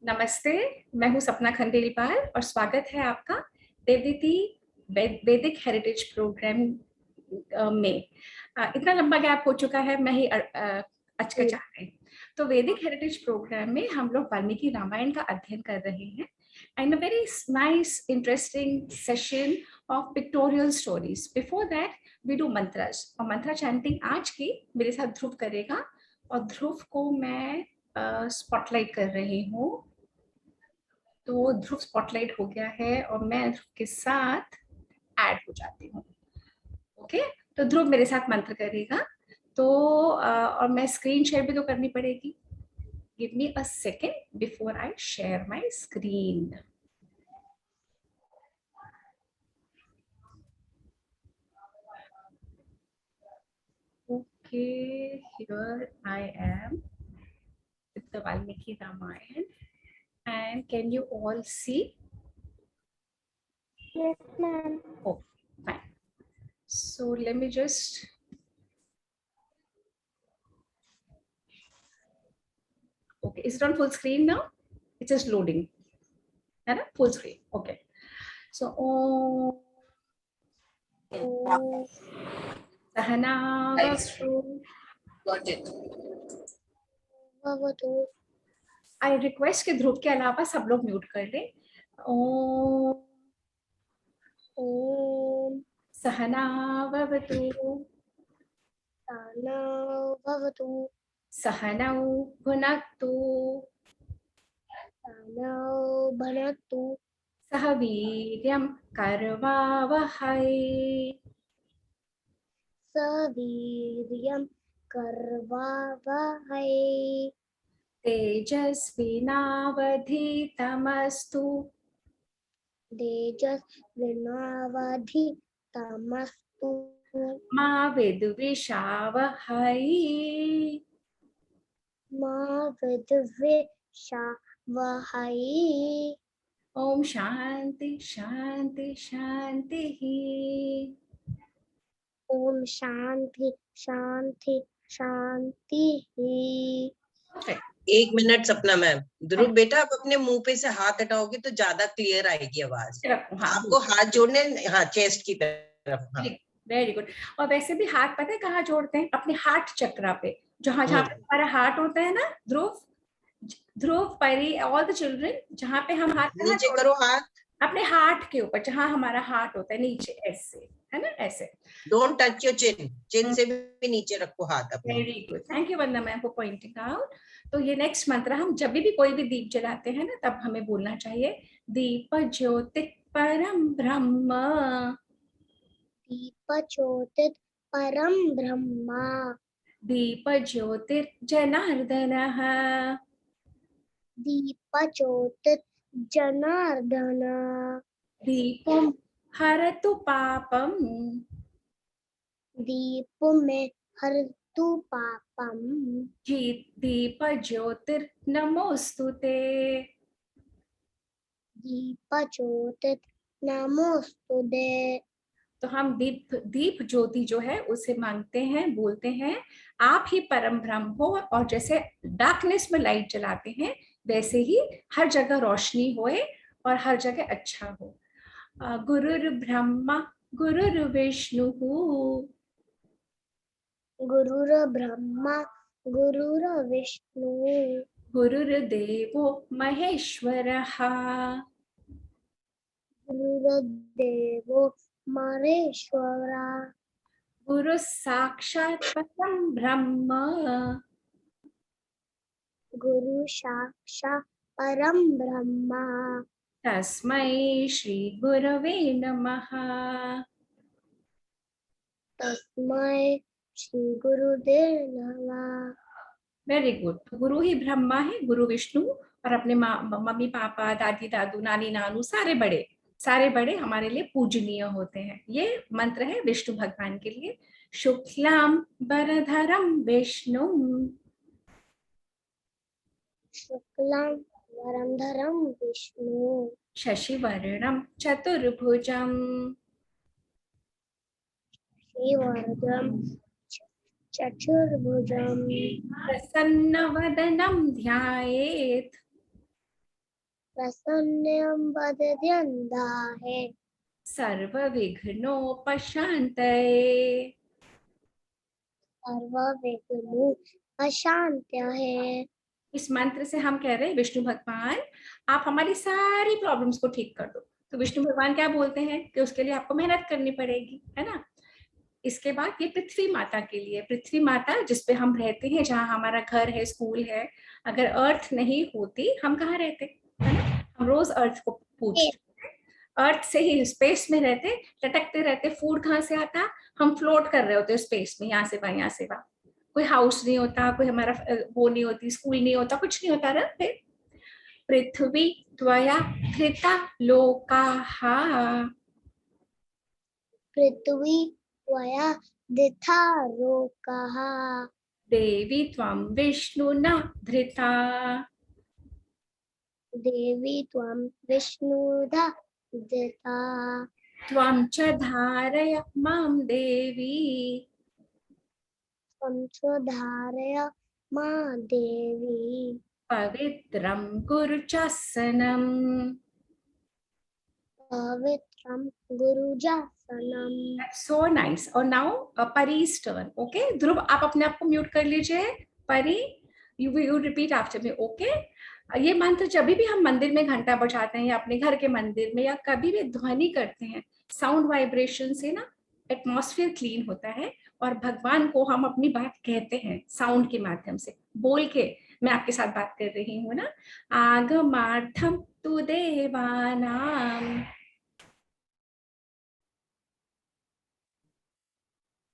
नमस्ते, मैं हूं सपना खंडेलवाल और स्वागत है आपका देवदीति वैदिक हेरिटेज प्रोग्राम में। इतना लंबा गैप हो चुका है, मैं ही अचकचा गई। तो वैदिक हेरिटेज प्रोग्राम में हम लोग वाल्मीकि रामायण का अध्ययन कर रहे हैं and a very nice interesting session of pictorial stories. Before that we do mantras, और मंत्रा चैंटिंग आज की मेरे साथ ध्रुव करेगा और ध्रुव को मैं स्पॉटलाइट कर रही हूँ। तो ध्रुव स्पॉटलाइट हो गया है और मैं ध्रुव के साथ ऐड हो जाती हूँ। ओके, तो ध्रुव मेरे साथ मंत्र करेगा। तो और मैं स्क्रीन शेयर भी तो करनी पड़ेगी। Give me a second before I share my screen. Okay, here I am with the Valmiki Ramayan, and can you all see? Yes, ma'am. Oh, fine. So let me just okay, is it on full screen now? It's just loading. है ना, full screen. Okay. So सहनावतु। Got it. I request कि ध्रुव के अलावा सब लोग mute कर ले। ओम ओम सहनावतु सहनावतु सहनौ भुनक्तु सहनौ भुनक्तु सह वीर्यं करवावहै सवीर्यं करवावहै तेजस्विनावधीतमस्तु तेजस्विनावधीतमस्तु मा विद्विषावहै मा विद्विषावहै। ओम शांति शांति शांति ही। ओम शांति शांति शांति ही। एक मिनट सपना मैम। ध्रुव बेटा, आप अपने मुंह पे से हाथ हटाओगे तो ज्यादा क्लियर आएगी आवाज। आपको हाथ जोड़ने, हाँ, चेस्ट की तरफ। हाँ, वेरी गुड। और वैसे भी हाथ पता है कहाँ जोड़ते हैं? अपने हार्ट चक्रा पे, जहाँ जहाँ पे हमारा हार्ट होता है ना। ध्रुव, ध्रुव, परी, ऑल द चिल्ड्रन, जहाँ पे हम हाथ नीचे करो हाथ, अपने हार्ट के ऊपर, जहाँ हमारा हार्ट होता है नीचे, ऐसे, है ना, ऐसे। डोंट टच योर चिन, चिन से भी नीचे रखो हाथ अपने। Very good, thank you Vandana ma'am for pointing out. तो ये नेक्स्ट मंत्र, हम जब भी कोई भी दीप जलाते हैं ना, तब हमें बोलना चाहिए दीप ज्योति परम ब्रह्म। दीप ज्योति परम ब्रह्म। दीप ज्योतिर्जनार्दनः। दीप ज्योति जनार्दन। दीपं हरतु पापम। दीप में हरतु पापम। दीप ज्योतिर्नमोस्तुते। दीप ज्योति नमोस्तुते। तो हम दीप ज्योति जो है उसे मांगते हैं, बोलते हैं आप ही परम ब्रह्म हो, और जैसे डार्कनेस में लाइट जलाते हैं वैसे ही हर जगह रोशनी होए और हर जगह अच्छा हो। गुरुर् ब्रह्मा गुरुर्विष्णु। गुरुर्ब्रह्मा गुरुर्विष्णु गुरुर्देवो महेश्वरः। गुरुर्देवो महेश्वरा। गुरु साक्षात् परम ब्रह्म। गुरु साक्षात् परम ब्रह्मा। तस्मै श्री गुरवे नमः। तस्मै श्री गुरुदेव नमः। Very good. गुरु ही ब्रह्मा है, गुरु विष्णु, और अपने मम्मी पापा, दादी दादू, नानी नानू, सारे बड़े हमारे लिए पूजनीय होते हैं। ये मंत्र है विष्णु भगवान के लिए। शुक्लाम वरधरम विष्णु। शुक्लां वरधरं विष्णु। शशिवर्णम चतुर्भुजम। श्रीवरदं चतुर्भुजं। प्रसन्नवदनम ध्यायेत्। प्रसन्नं वदन्दाहे सर्वविघ्नोपशान्तये। सर्वविघ्नो अशांत्यै। इस मंत्र से हम कह रहे हैं विष्णु भगवान आप हमारी सारी प्रॉब्लम्स को ठीक कर दो। तो विष्णु भगवान क्या बोलते हैं कि उसके लिए आपको मेहनत करनी पड़ेगी, है ना। इसके बाद ये पृथ्वी माता के लिए, पृथ्वी माता जिसपे हम रहते हैं, जहाँ हमारा घर है, स्कूल है, अगर अर्थ नहीं होती हम कहाँ रहते, है ना। हम रोज अर्थ को पूजते, अर्थ से ही स्पेस में रहते, लटकते रहते, फूड कहाँ से आता, हम फ्लोट कर रहे होते स्पेस में, यहाँ से वहां यहाँ से वहां, कोई हाउस नहीं होता, कोई हमारा वो नहीं होती, स्कूल नहीं होता, कुछ नहीं होता ना। फिर पृथ्वी त्वया धृता लोकाः पृथ्वी त्वया दिथा लोकाः देवी त्वं विष्णुना धृता देवी त्वं विष्णुधा दिता त्वं च धारय मां देवी त्वं च धारय मां देवी पवित्रं कुरु चासनम्। पवित्रं गुरुजासनम्। So nice. और now Pari's turn. Okay Dhruv आप अपने आप को म्यूट कर लीजिए। Pari you repeat after me. Okay ये मंत्र जब भी हम मंदिर में घंटा बजाते हैं या अपने घर के मंदिर में या कभी भी ध्वनि करते हैं, साउंड वाइब्रेशन से ना एटमॉस्फेयर क्लीन होता है और भगवान को हम अपनी बात कहते हैं साउंड के माध्यम से, बोल के। मैं आपके साथ बात कर रही हूँ ना। आगमार्थम तु देवानाम।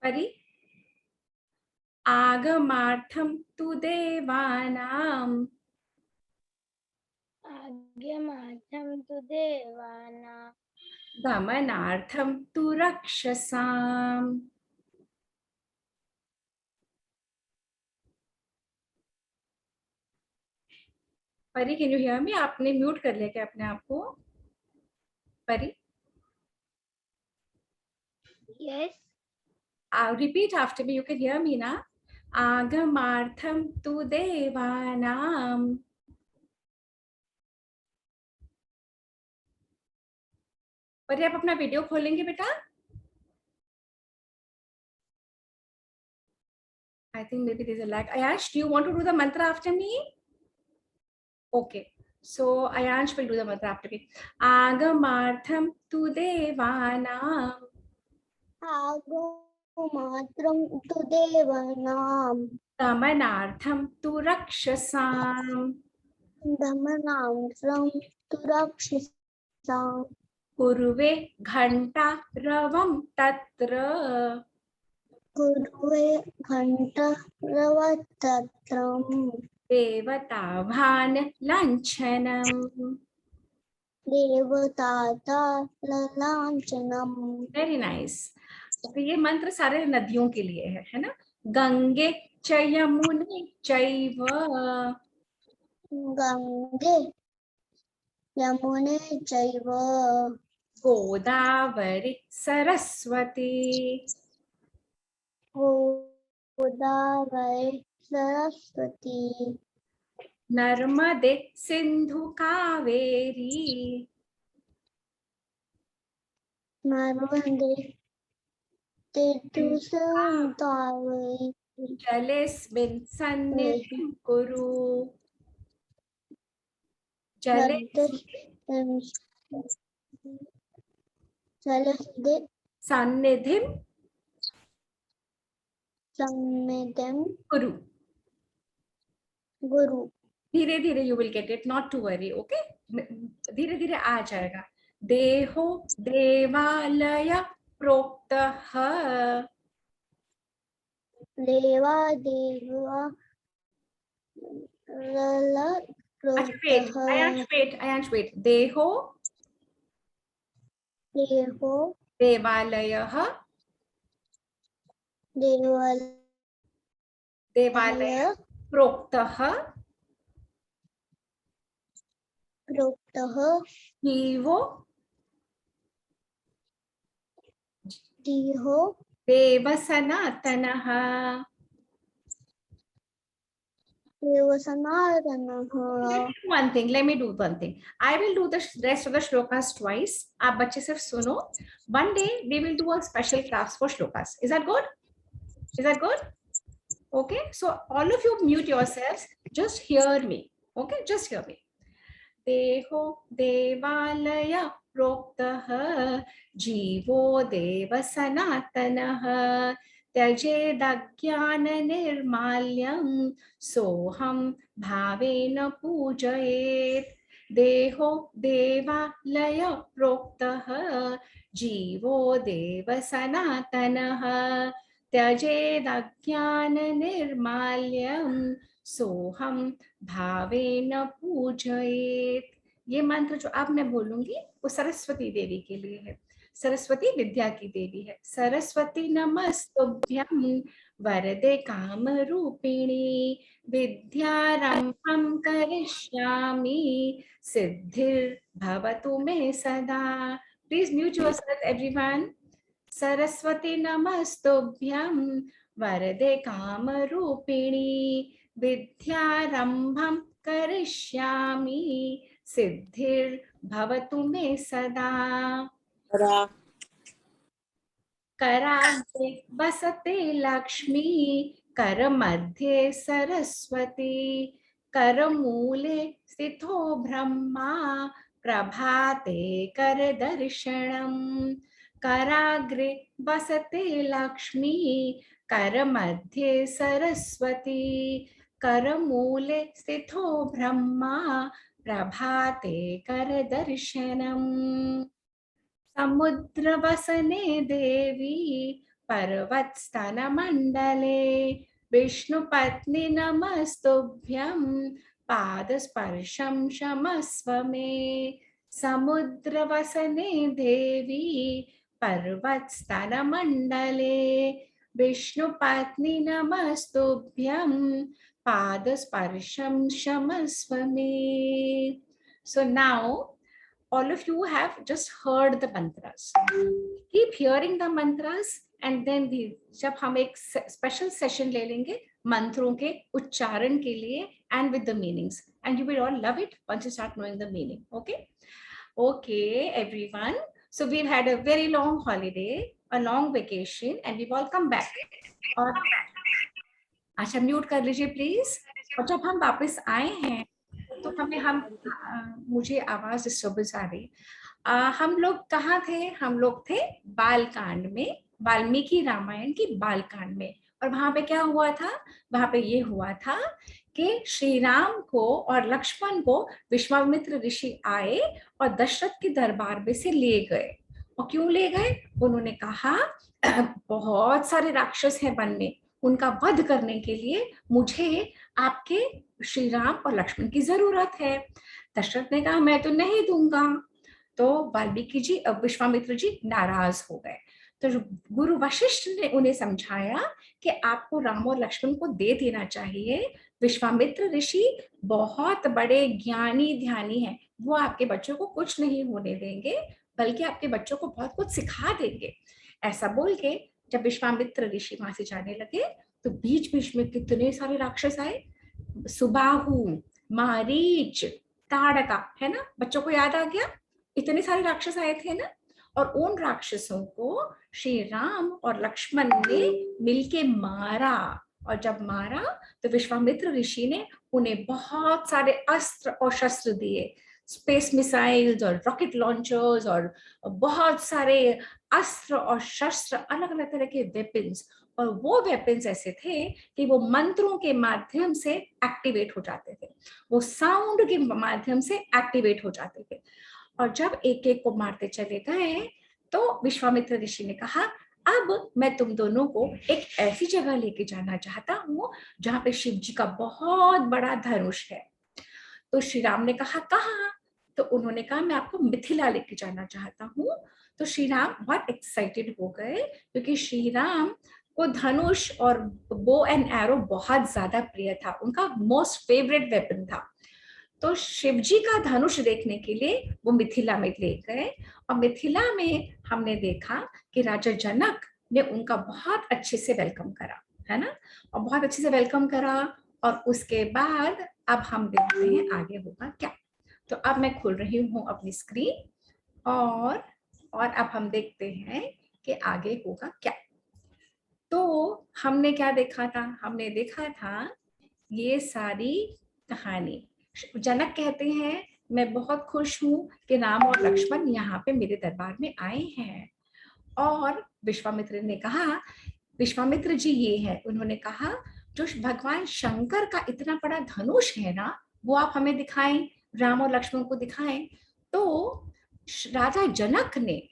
परी आगमार्थम तु देवानाम आज्ञमार्थं तु देवानां गमनार्थम तु रक्षसाम। परी कैन यू हियर मी? आपने म्यूट कर लिया क्या अपने आप को? परी yes repeat after me, you can hear me ना। आगमार्थम तु देवानाम। परी आप अपना वीडियो खोलेंगे बेटा? I think maybe there's a lag. Ayash, do you want to do the mantra after me? Okay. So Ayash will do the mantra after me. Agamartham tu devanam आगमात्रं तु देवानां गमनार्थम तु रक्षसाम दमनार्थं तु रक्षसां कुर्वे घंटा रवम तत्र कुर्वे घण्टरवत्तत्रं देवताभान लांछनम। देवताता ललाञ्छनम्। Very nice. तो ये मंत्र सारे नदियों के लिए है ना। गंगे च यमुने चैव गंगे यमुने चैव गोदावरी सरस्वती गोदावरी सरस्वती नर्मदे सिंधु कावेरी नर्मदे तीर्थसंतावै जलेस्मिन् सन्निधिं कुरु। जले जलस्दे सन्निधिं सन्निधिं कुरु। गुरु। धीरे धीरे you will get it, not to worry. Okay धीरे धीरे आ जाएगा। देहो देवालय प्रोक्तः देवा देवा अयांश वेट। देहो देहो देवालयः देवालय प्रोक्तः प्रोक्तः जीवो देहो देव सनातनः देव सनातनः। Let me do one thing. I will do the rest of the shlokas twice. आप बच्चे सिर्फ सुनो. One day we will do a special class for shlokas. Is that good? Is that good? Okay. So all of you mute yourselves. Just hear me. Okay. Just hear me. देहो देवालय प्रोक्तः जीवो देव सनातनः त्यजेदज्ञाननिर्माल्यं सोऽहं भावेन पूजयेत्। देहो देवालय प्रोक्तः जीवो देव सनातनः त्यजेदज्ञाननिर्माल्यं सोहम भावेन पूजयेत्। ये मंत्र जो अब मैं बोलूंगी वो सरस्वती देवी के लिए है। सरस्वती विद्या की देवी है। सरस्वती नमस्तुभ्यं वरदे काम रूपिणी विद्यारंभं करिष्यामि सिद्धिर्भवतु मे सदा। Please mute yourself everyone. Saraswati नमस्तुभ्यं वरदे काम रूपिणी विद्यारंभं करिष्यामि सिद्धिर्भवतु मे सदा। कराग्रे वसते लक्ष्मी करमध्ये सरस्वती करमूले स्थितो ब्रह्मा प्रभाते करदर्शनम्। कराग्रे वसते लक्ष्मी करमध्ये सरस्वती करमूले स्थितो ब्रह्मा प्रभाते करदर्शनम्। समुद्रवसने देवी पर्वतस्तनमण्डले विष्णुपत्नी नमस्तुभ्यं पादस्पर्शं क्षमस्व मे। समुद्रवसने देवी पर्वतस्तनमण्डले विष्णुपत्नी नमस्तुभ्यं पादस्पर्शं क्षमस्व मे। So now all of you have just heard the mantras. Keep hearing the mantras and then जब हम एक special session ले लेंगे मंत्रों के उच्चारण के लिए and with the meanings, and you will all love it once you start knowing the meaning. Okay? Okay, everyone. So we've had a very long holiday, a long vacation, and we've all come back. और अच्छा mute कर लीजिए please. और जब हम वापस आए हैं तो मुझे आवाज डिस्टर्बेंस आ रही। हम लोग कहाँ थे? हम लोग थे बालकांड में, वाल्मीकि रामायण की बालकांड में। और वहां पे क्या हुआ था? वहां पे ये हुआ था कि श्री राम को और लक्ष्मण को विश्वामित्र ऋषि आए और दशरथ के दरबार में से ले गए। और क्यों ले गए? उन्होंने कहा बहुत सारे राक्षस हैं वन में, उनका वध करने के लिए मुझे आपके श्री राम और लक्ष्मण की जरूरत है। दशरथ ने कहा मैं तो नहीं दूंगा। तो वाल्मीकि जी अब विश्वामित्र जी नाराज हो गए। तो गुरु वशिष्ठ ने उन्हें समझाया कि आपको राम और लक्ष्मण को दे देना चाहिए। विश्वामित्र ऋषि बहुत बड़े ज्ञानी ध्यानी हैं, वो आपके बच्चों को कुछ नहीं होने देंगे, बल्कि आपके बच्चों को बहुत कुछ सिखा देंगे। ऐसा बोल के जब विश्वामित्र ऋषि वहां से जाने लगे तो बीच बीच में कितने सारे राक्षस आए। सुबाहु, मारीच, ताड़का, है ना? बच्चों को याद आ गया? इतने सारे राक्षस आए थे ना। और उन राक्षसों को श्री राम और लक्ष्मण ने मिलके मारा। और जब मारा तो विश्वामित्र ऋषि ने उन्हें बहुत सारे अस्त्र और शस्त्र दिए, स्पेस मिसाइल्स और रॉकेट लॉन्चर्स और बहुत सारे अस्त्र और शस्त्र, अलग अलग तरह के वेपन्स। और वो वेपन्स ऐसे थे कि वो मंत्रों के माध्यम से एक्टिवेट हो जाते थे, वो साउंड के माध्यम से एक्टिवेट हो जाते थे। और जब एक एक को मारते चले गए तो विश्वामित्र ऋषि ने कहा अब मैं तुम दोनों को एक ऐसी जगह लेके जाना चाहता हूँ जहाँ पे शिव जी का बहुत बड़ा धनुष है। तो श्री राम ने कहा कहाँ? तो उन्होंने कहा मैं आपको मिथिला लेके जाना चाहता हूँ। तो श्री राम बहुत एक्साइटेड हो गए क्योंकि श्री राम को धनुष और बो एंड एरो बहुत ज्यादा प्रिय था, उनका मोस्ट फेवरेट वेपन था। तो शिवजी का धनुष देखने के लिए वो मिथिला में ले गए। और मिथिला में हमने देखा कि राजा जनक ने उनका बहुत अच्छे से वेलकम करा, है ना? और बहुत अच्छे से वेलकम करा, और उसके बाद अब हम देखते हैं आगे होगा क्या। तो अब मैं खोल रही हूँ अपनी स्क्रीन और अब हम देखते हैं कि आगे होगा क्या। तो हमने क्या देखा था, हमने देखा था ये सारी कहानी। जनक कहते हैं मैं बहुत खुश हूँ कि राम और लक्ष्मण यहाँ पे मेरे दरबार में आए हैं। और विश्वामित्र ने कहा, विश्वामित्र जी ये है, उन्होंने कहा जो भगवान शंकर का इतना बड़ा धनुष है ना, वो आप हमें दिखाएं, राम और लक्ष्मण को दिखाएं। तो राजा जनक ने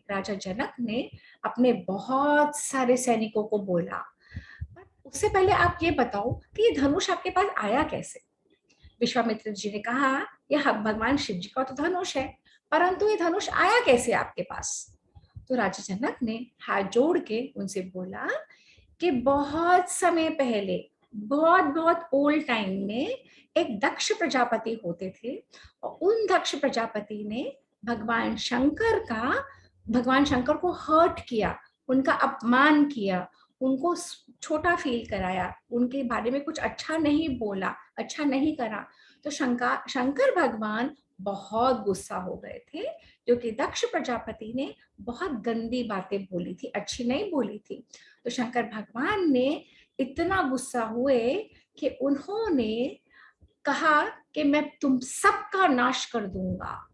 अपने बहुत सारे सैनिकों को बोला, उससे पहले आप ये बताओ कि ये धनुष आपके पास आया कैसे। विश्वामित्र जी ने कहा यह भगवान शिव जी का तो धनुष है, परंतु ये धनुष आया कैसे आपके पास। तो राजा जनक ने हाथ जोड़ के उनसे बोला कि बहुत समय पहले, बहुत ओल्ड टाइम में एक दक्ष प्रजापति होते थे, और उन दक्ष प्रजापति ने भगवान शंकर को हर्ट किया, उनका अपमान किया, उनको छोटा फील कराया, उनके बारे में कुछ अच्छा नहीं बोला, अच्छा नहीं करा। तो शंकर भगवान बहुत गुस्सा हो गए थे, क्योंकि दक्ष प्रजापति ने बहुत गंदी बातें बोली थी, अच्छी नहीं बोली थी। तो शंकर भगवान ने इतना गुस्सा हुए कि उन्होंने कहा कि मैं तुम सबका नाश कर दूंगा,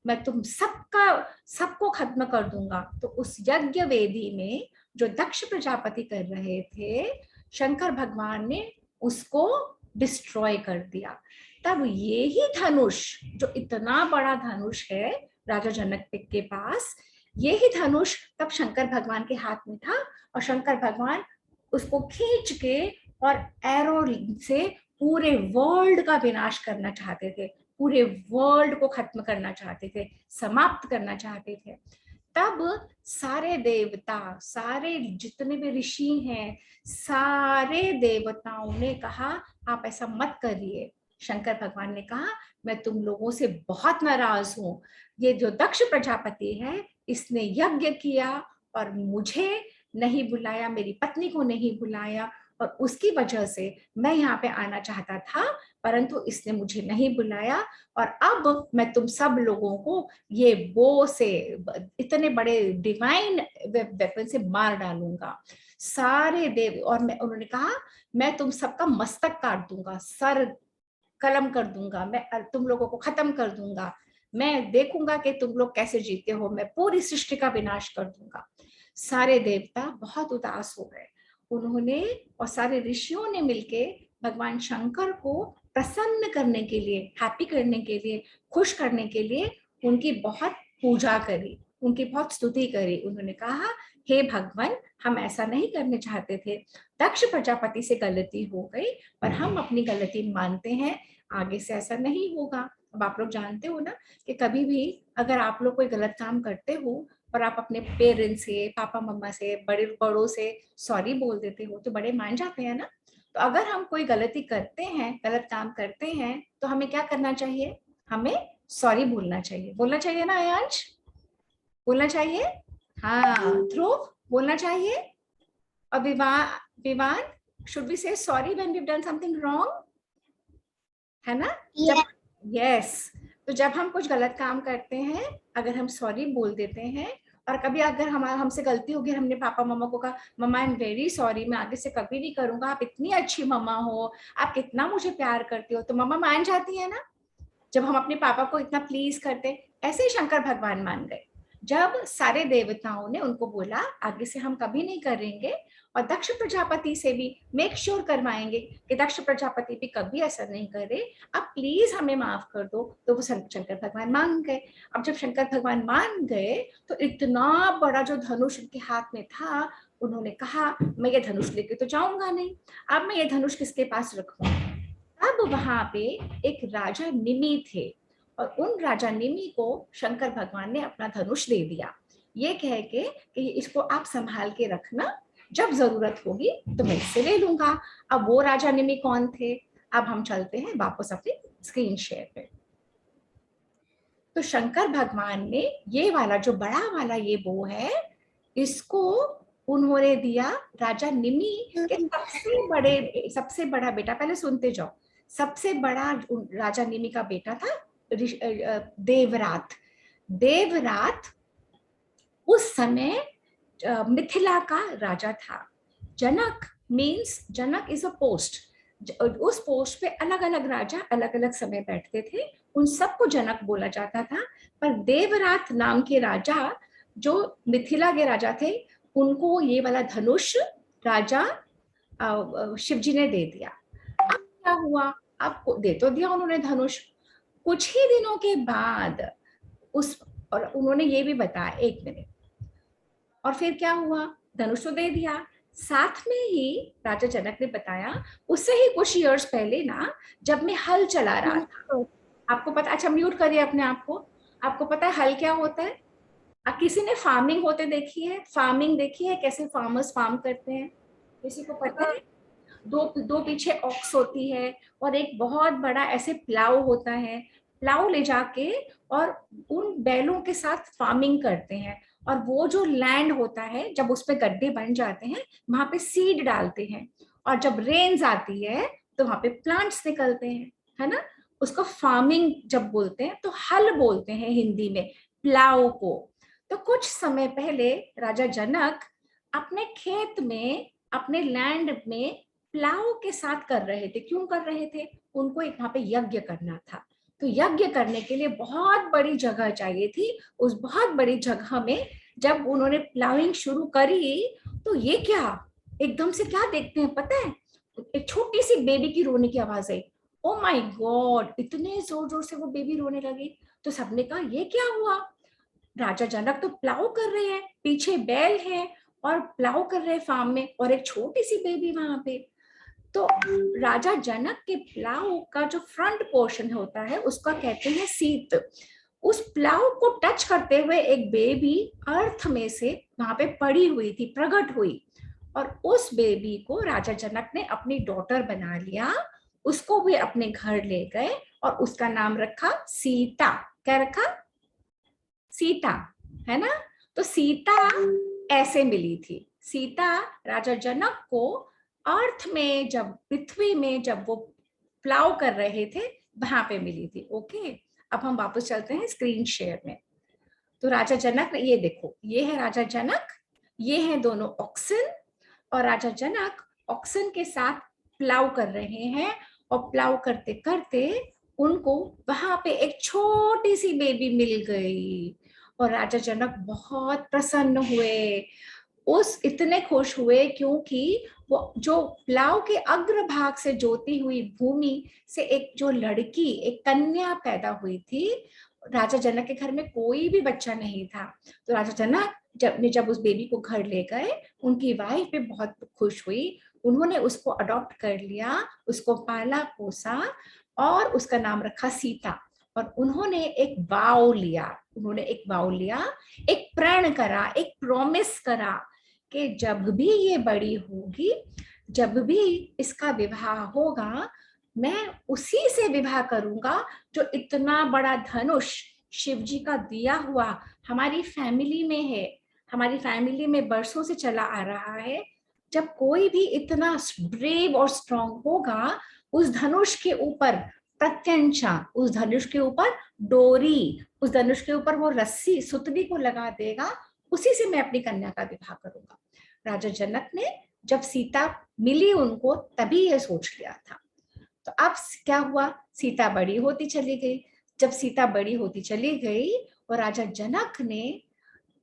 मैं तुम सबको खत्म कर दूंगा। तो उस यज्ञ वेदी में जो दक्ष प्रजापति कर रहे थे, शंकर भगवान ने उसको डिस्ट्रॉय कर दिया। तब ये ही धनुष, जो इतना बड़ा धनुष है राजा जनक के पास, ये ही धनुष तब शंकर भगवान के हाथ में था, और शंकर भगवान उसको खींच के और एरो से पूरे वर्ल्ड का विनाश करना चाहते थे, पूरे वर्ल्ड को खत्म करना चाहते थे, समाप्त करना चाहते थे। तब सारे देवता, सारे जितने भी ऋषि हैं, सारे देवताओं ने कहा आप ऐसा मत करिए। शंकर भगवान ने कहा मैं तुम लोगों से बहुत नाराज हूं, ये जो दक्ष प्रजापति है इसने यज्ञ किया और मुझे नहीं बुलाया, मेरी पत्नी को नहीं बुलाया, और उसकी वजह से मैं यहाँ पे आना चाहता था, परंतु इसने मुझे नहीं बुलाया, और अब मैं तुम सब लोगों को ये बो से, इतने बड़े डिवाइन वेपन से मार डालूंगा। सारे देव, और उन्होंने कहा मैं तुम सबका मस्तक काट दूंगा, सर कलम कर दूंगा, मैं तुम लोगों को खत्म कर दूंगा, मैं देखूंगा कि तुम लोग कैसे जीते हो, मैं पूरी सृष्टि का विनाश कर दूंगा। सारे देवता बहुत उदास हो गए। उन्होंने और सारे ऋषियों ने मिलके भगवान शंकर को प्रसन्न करने के लिए, हैप्पी करने के लिए, खुश करने के लिए उनकी बहुत पूजा करी, उनकी बहुत स्तुति करी। उन्होंने कहा हे भगवान, हम ऐसा नहीं करने चाहते थे, दक्ष प्रजापति से गलती हो गई, पर हम अपनी गलती मानते हैं, आगे से ऐसा नहीं होगा। अब आप लोग जानते हो ना कि कभी भी अगर आप लोग कोई गलत काम करते हो और आप अपने पेरेंट्स से, पापा मम्मा से, बड़ों से सॉरी बोल देते हो तो बड़े मान जाते हैं ना। तो अगर हम कोई गलती करते हैं, गलत काम करते हैं, तो हमें क्या करना चाहिए, हमें सॉरी बोलना चाहिए। बोलना चाहिए ना आयांश, बोलना चाहिए, हाँ ध्रुव बोलना चाहिए। और Vivaan, should we say sorry when we've done something wrong, है ना? यस, तो जब हम कुछ गलत काम करते हैं, अगर हम सॉरी बोल देते हैं, और कभी अगर हमसे गलती होगी, हमने पापा मम्मा को कहा मम्मा आई एम वेरी सॉरी, मैं आगे से कभी नहीं करूंगा, आप इतनी अच्छी मम्मा हो, आप कितना मुझे प्यार करती हो, तो मम्मा मान जाती है ना। जब हम अपने पापा को इतना प्लीज करते, ऐसे ही शंकर भगवान मान गए। जब सारे देवताओं ने उनको बोला आगे से हम कभी नहीं करेंगे, और दक्ष प्रजापति से भी मेक श्योर करवाएंगे कि दक्ष प्रजापति भी कभी ऐसा नहीं करे, आप प्लीज हमें माफ कर दो, तो वो शंकर भगवान मान गए। अब जब शंकर भगवान मान गए तो इतना बड़ा जो धनुष उनके हाथ में था, उन्होंने कहा मैं ये धनुष लेके तो जाऊंगा नहीं, अब मैं ये धनुष किसके पास रखूं। अब वहां पे एक राजा निमि थे, और उन राजा निमि को शंकर भगवान ने अपना धनुष दे दिया, ये कह के कि इसको आप संभाल के रखना, जब जरूरत होगी तो मैं इससे ले लूंगा। अब वो राजा निमि कौन थे, अब हम चलते हैं वापस अपनी स्क्रीन शेयर पे। तो शंकर भगवान ने ये वाला जो बड़ा वाला ये बो है, इसको उन्होंने दिया राजा निमि के सबसे बड़ा बेटा। पहले सुनते जाओ, सबसे बड़ा राजा निमि का बेटा था देवरात। देवरात उस समय मिथिला का राजा था। Janak means, Janak is a post. उस पोस्ट पे अलग अलग राजा अलग अलग समय बैठते थे, उन सबको जनक बोला जाता था। पर देवरात नाम के राजा जो मिथिला के राजा थे, उनको ये वाला धनुष राजा शिवजी ने दे दिया। अब क्या हुआ, अब दे तो दिया उन्होंने धनुष, कुछ ही दिनों के बाद और उन्होंने ये भी बताया, एक मिनट, और फिर क्या हुआ, धनुष तो दे दिया, साथ में ही राजा जनक ने बताया उससे ही कुछ इयर्स पहले ना, जब मैं हल चला रहा था, आपको पता, अच्छा म्यूट करिए अपने आप को, आपको पता है हल क्या होता है? किसी ने फार्मिंग होते देखी है? फार्मिंग देखी है, कैसे फार्मर्स फार्म करते हैं? किसी को पता है? दो पीछे ऑक्स होती है और एक बहुत बड़ा ऐसे प्लाव होता है, प्लाव ले जाके और उन बैलों के साथ फार्मिंग करते हैं, और वो जो लैंड होता है जब उस पे गड्ढे बन जाते हैं वहां पे सीड डालते हैं, और जब रेन्स आती है तो वहां पे प्लांट्स निकलते हैं, है ना? उसको फार्मिंग जब बोलते हैं तो हल बोलते हैं हिंदी में प्लाव को। तो कुछ समय पहले राजा जनक अपने खेत में, अपने लैंड में प्लाव के साथ कर रहे थे। क्यों कर रहे थे? उनको एक वहां पे यज्ञ करना था, तो यज्ञ करने के लिए बहुत बड़ी जगह चाहिए थी। उस बहुत बड़ी जगह में जब उन्होंने प्लाविंग शुरू करी तो ये क्या, एकदम से क्या देखते हैं पता है? एक छोटी सी बेबी की रोने की आवाज आई। ओ माय गॉड, इतने जोर जोर से वो बेबी रोने लगी। तो सबने कहा ये क्या हुआ? राजा जनक तो प्लाव कर रहे हैं, पीछे बैल है और प्लाव कर रहे हैं फार्म में, और एक छोटी सी बेबी वहां पे। तो राजा जनक के प्लाव का जो फ्रंट पोर्शन होता है उसका कहते हैं सीत। उस प्लाव को टच करते हुए एक बेबी अर्थ में से वहां पे पड़ी हुई थी, प्रकट हुई, और उस बेबी को राजा जनक ने अपनी डॉटर बना लिया, उसको भी अपने घर ले गए और उसका नाम रखा सीता। क्या रखा? सीता, है ना? तो सीता ऐसे मिली थी। सीता राजा जनक को अर्थ में, जब पृथ्वी में जब वो प्लाव कर रहे थे वहां पे मिली थी। ओके, अब हम वापस चलते हैं स्क्रीन शेयर में। तो राजा जनक ने, ये देखो, ये है राजा जनक, ये है दोनों ऑक्सन, और राजा जनक ऑक्सन के साथ प्लाव कर रहे हैं, और प्लाव करते करते उनको वहां पे एक छोटी सी बेबी मिल गई, और राजा जनक बहुत प्रसन्न हुए, इतने खुश हुए क्योंकि वो जो प्लाव के अग्रभाग से जोती हुई भूमि से एक जो लड़की, एक कन्या पैदा हुई थी। राजा जनक के घर में कोई भी बच्चा नहीं था, तो राजा जनक जब उस बेबी को घर ले गए, उनकी वाइफ भी बहुत खुश हुई, उन्होंने उसको अडॉप्ट कर लिया, उसको पाला पोसा और उसका नाम रखा सीता। और उन्होंने एक वाव लिया, एक प्रण करा, एक प्रॉमिस करा कि जब भी ये बड़ी होगी, जब भी इसका विवाह होगा, मैं उसी से विवाह करूंगा जो इतना बड़ा धनुष शिवजी का दिया हुआ हमारी फैमिली में है, हमारी फैमिली में बरसों से चला आ रहा है। जब कोई भी इतना ब्रेव और स्ट्रॉन्ग होगा, उस धनुष के ऊपर प्रत्यंचा, उस धनुष के ऊपर डोरी, उस धनुष के ऊपर वो रस्सी सुतली को लगा देगा, उसी से मैं अपनी कन्या का विवाह करूंगा। राजा जनक ने जब सीता मिली उनको, तभी ये सोच लिया था। तो अब क्या हुआ, सीता बड़ी होती चली गई। जब सीता बड़ी होती चली गई और राजा जनक ने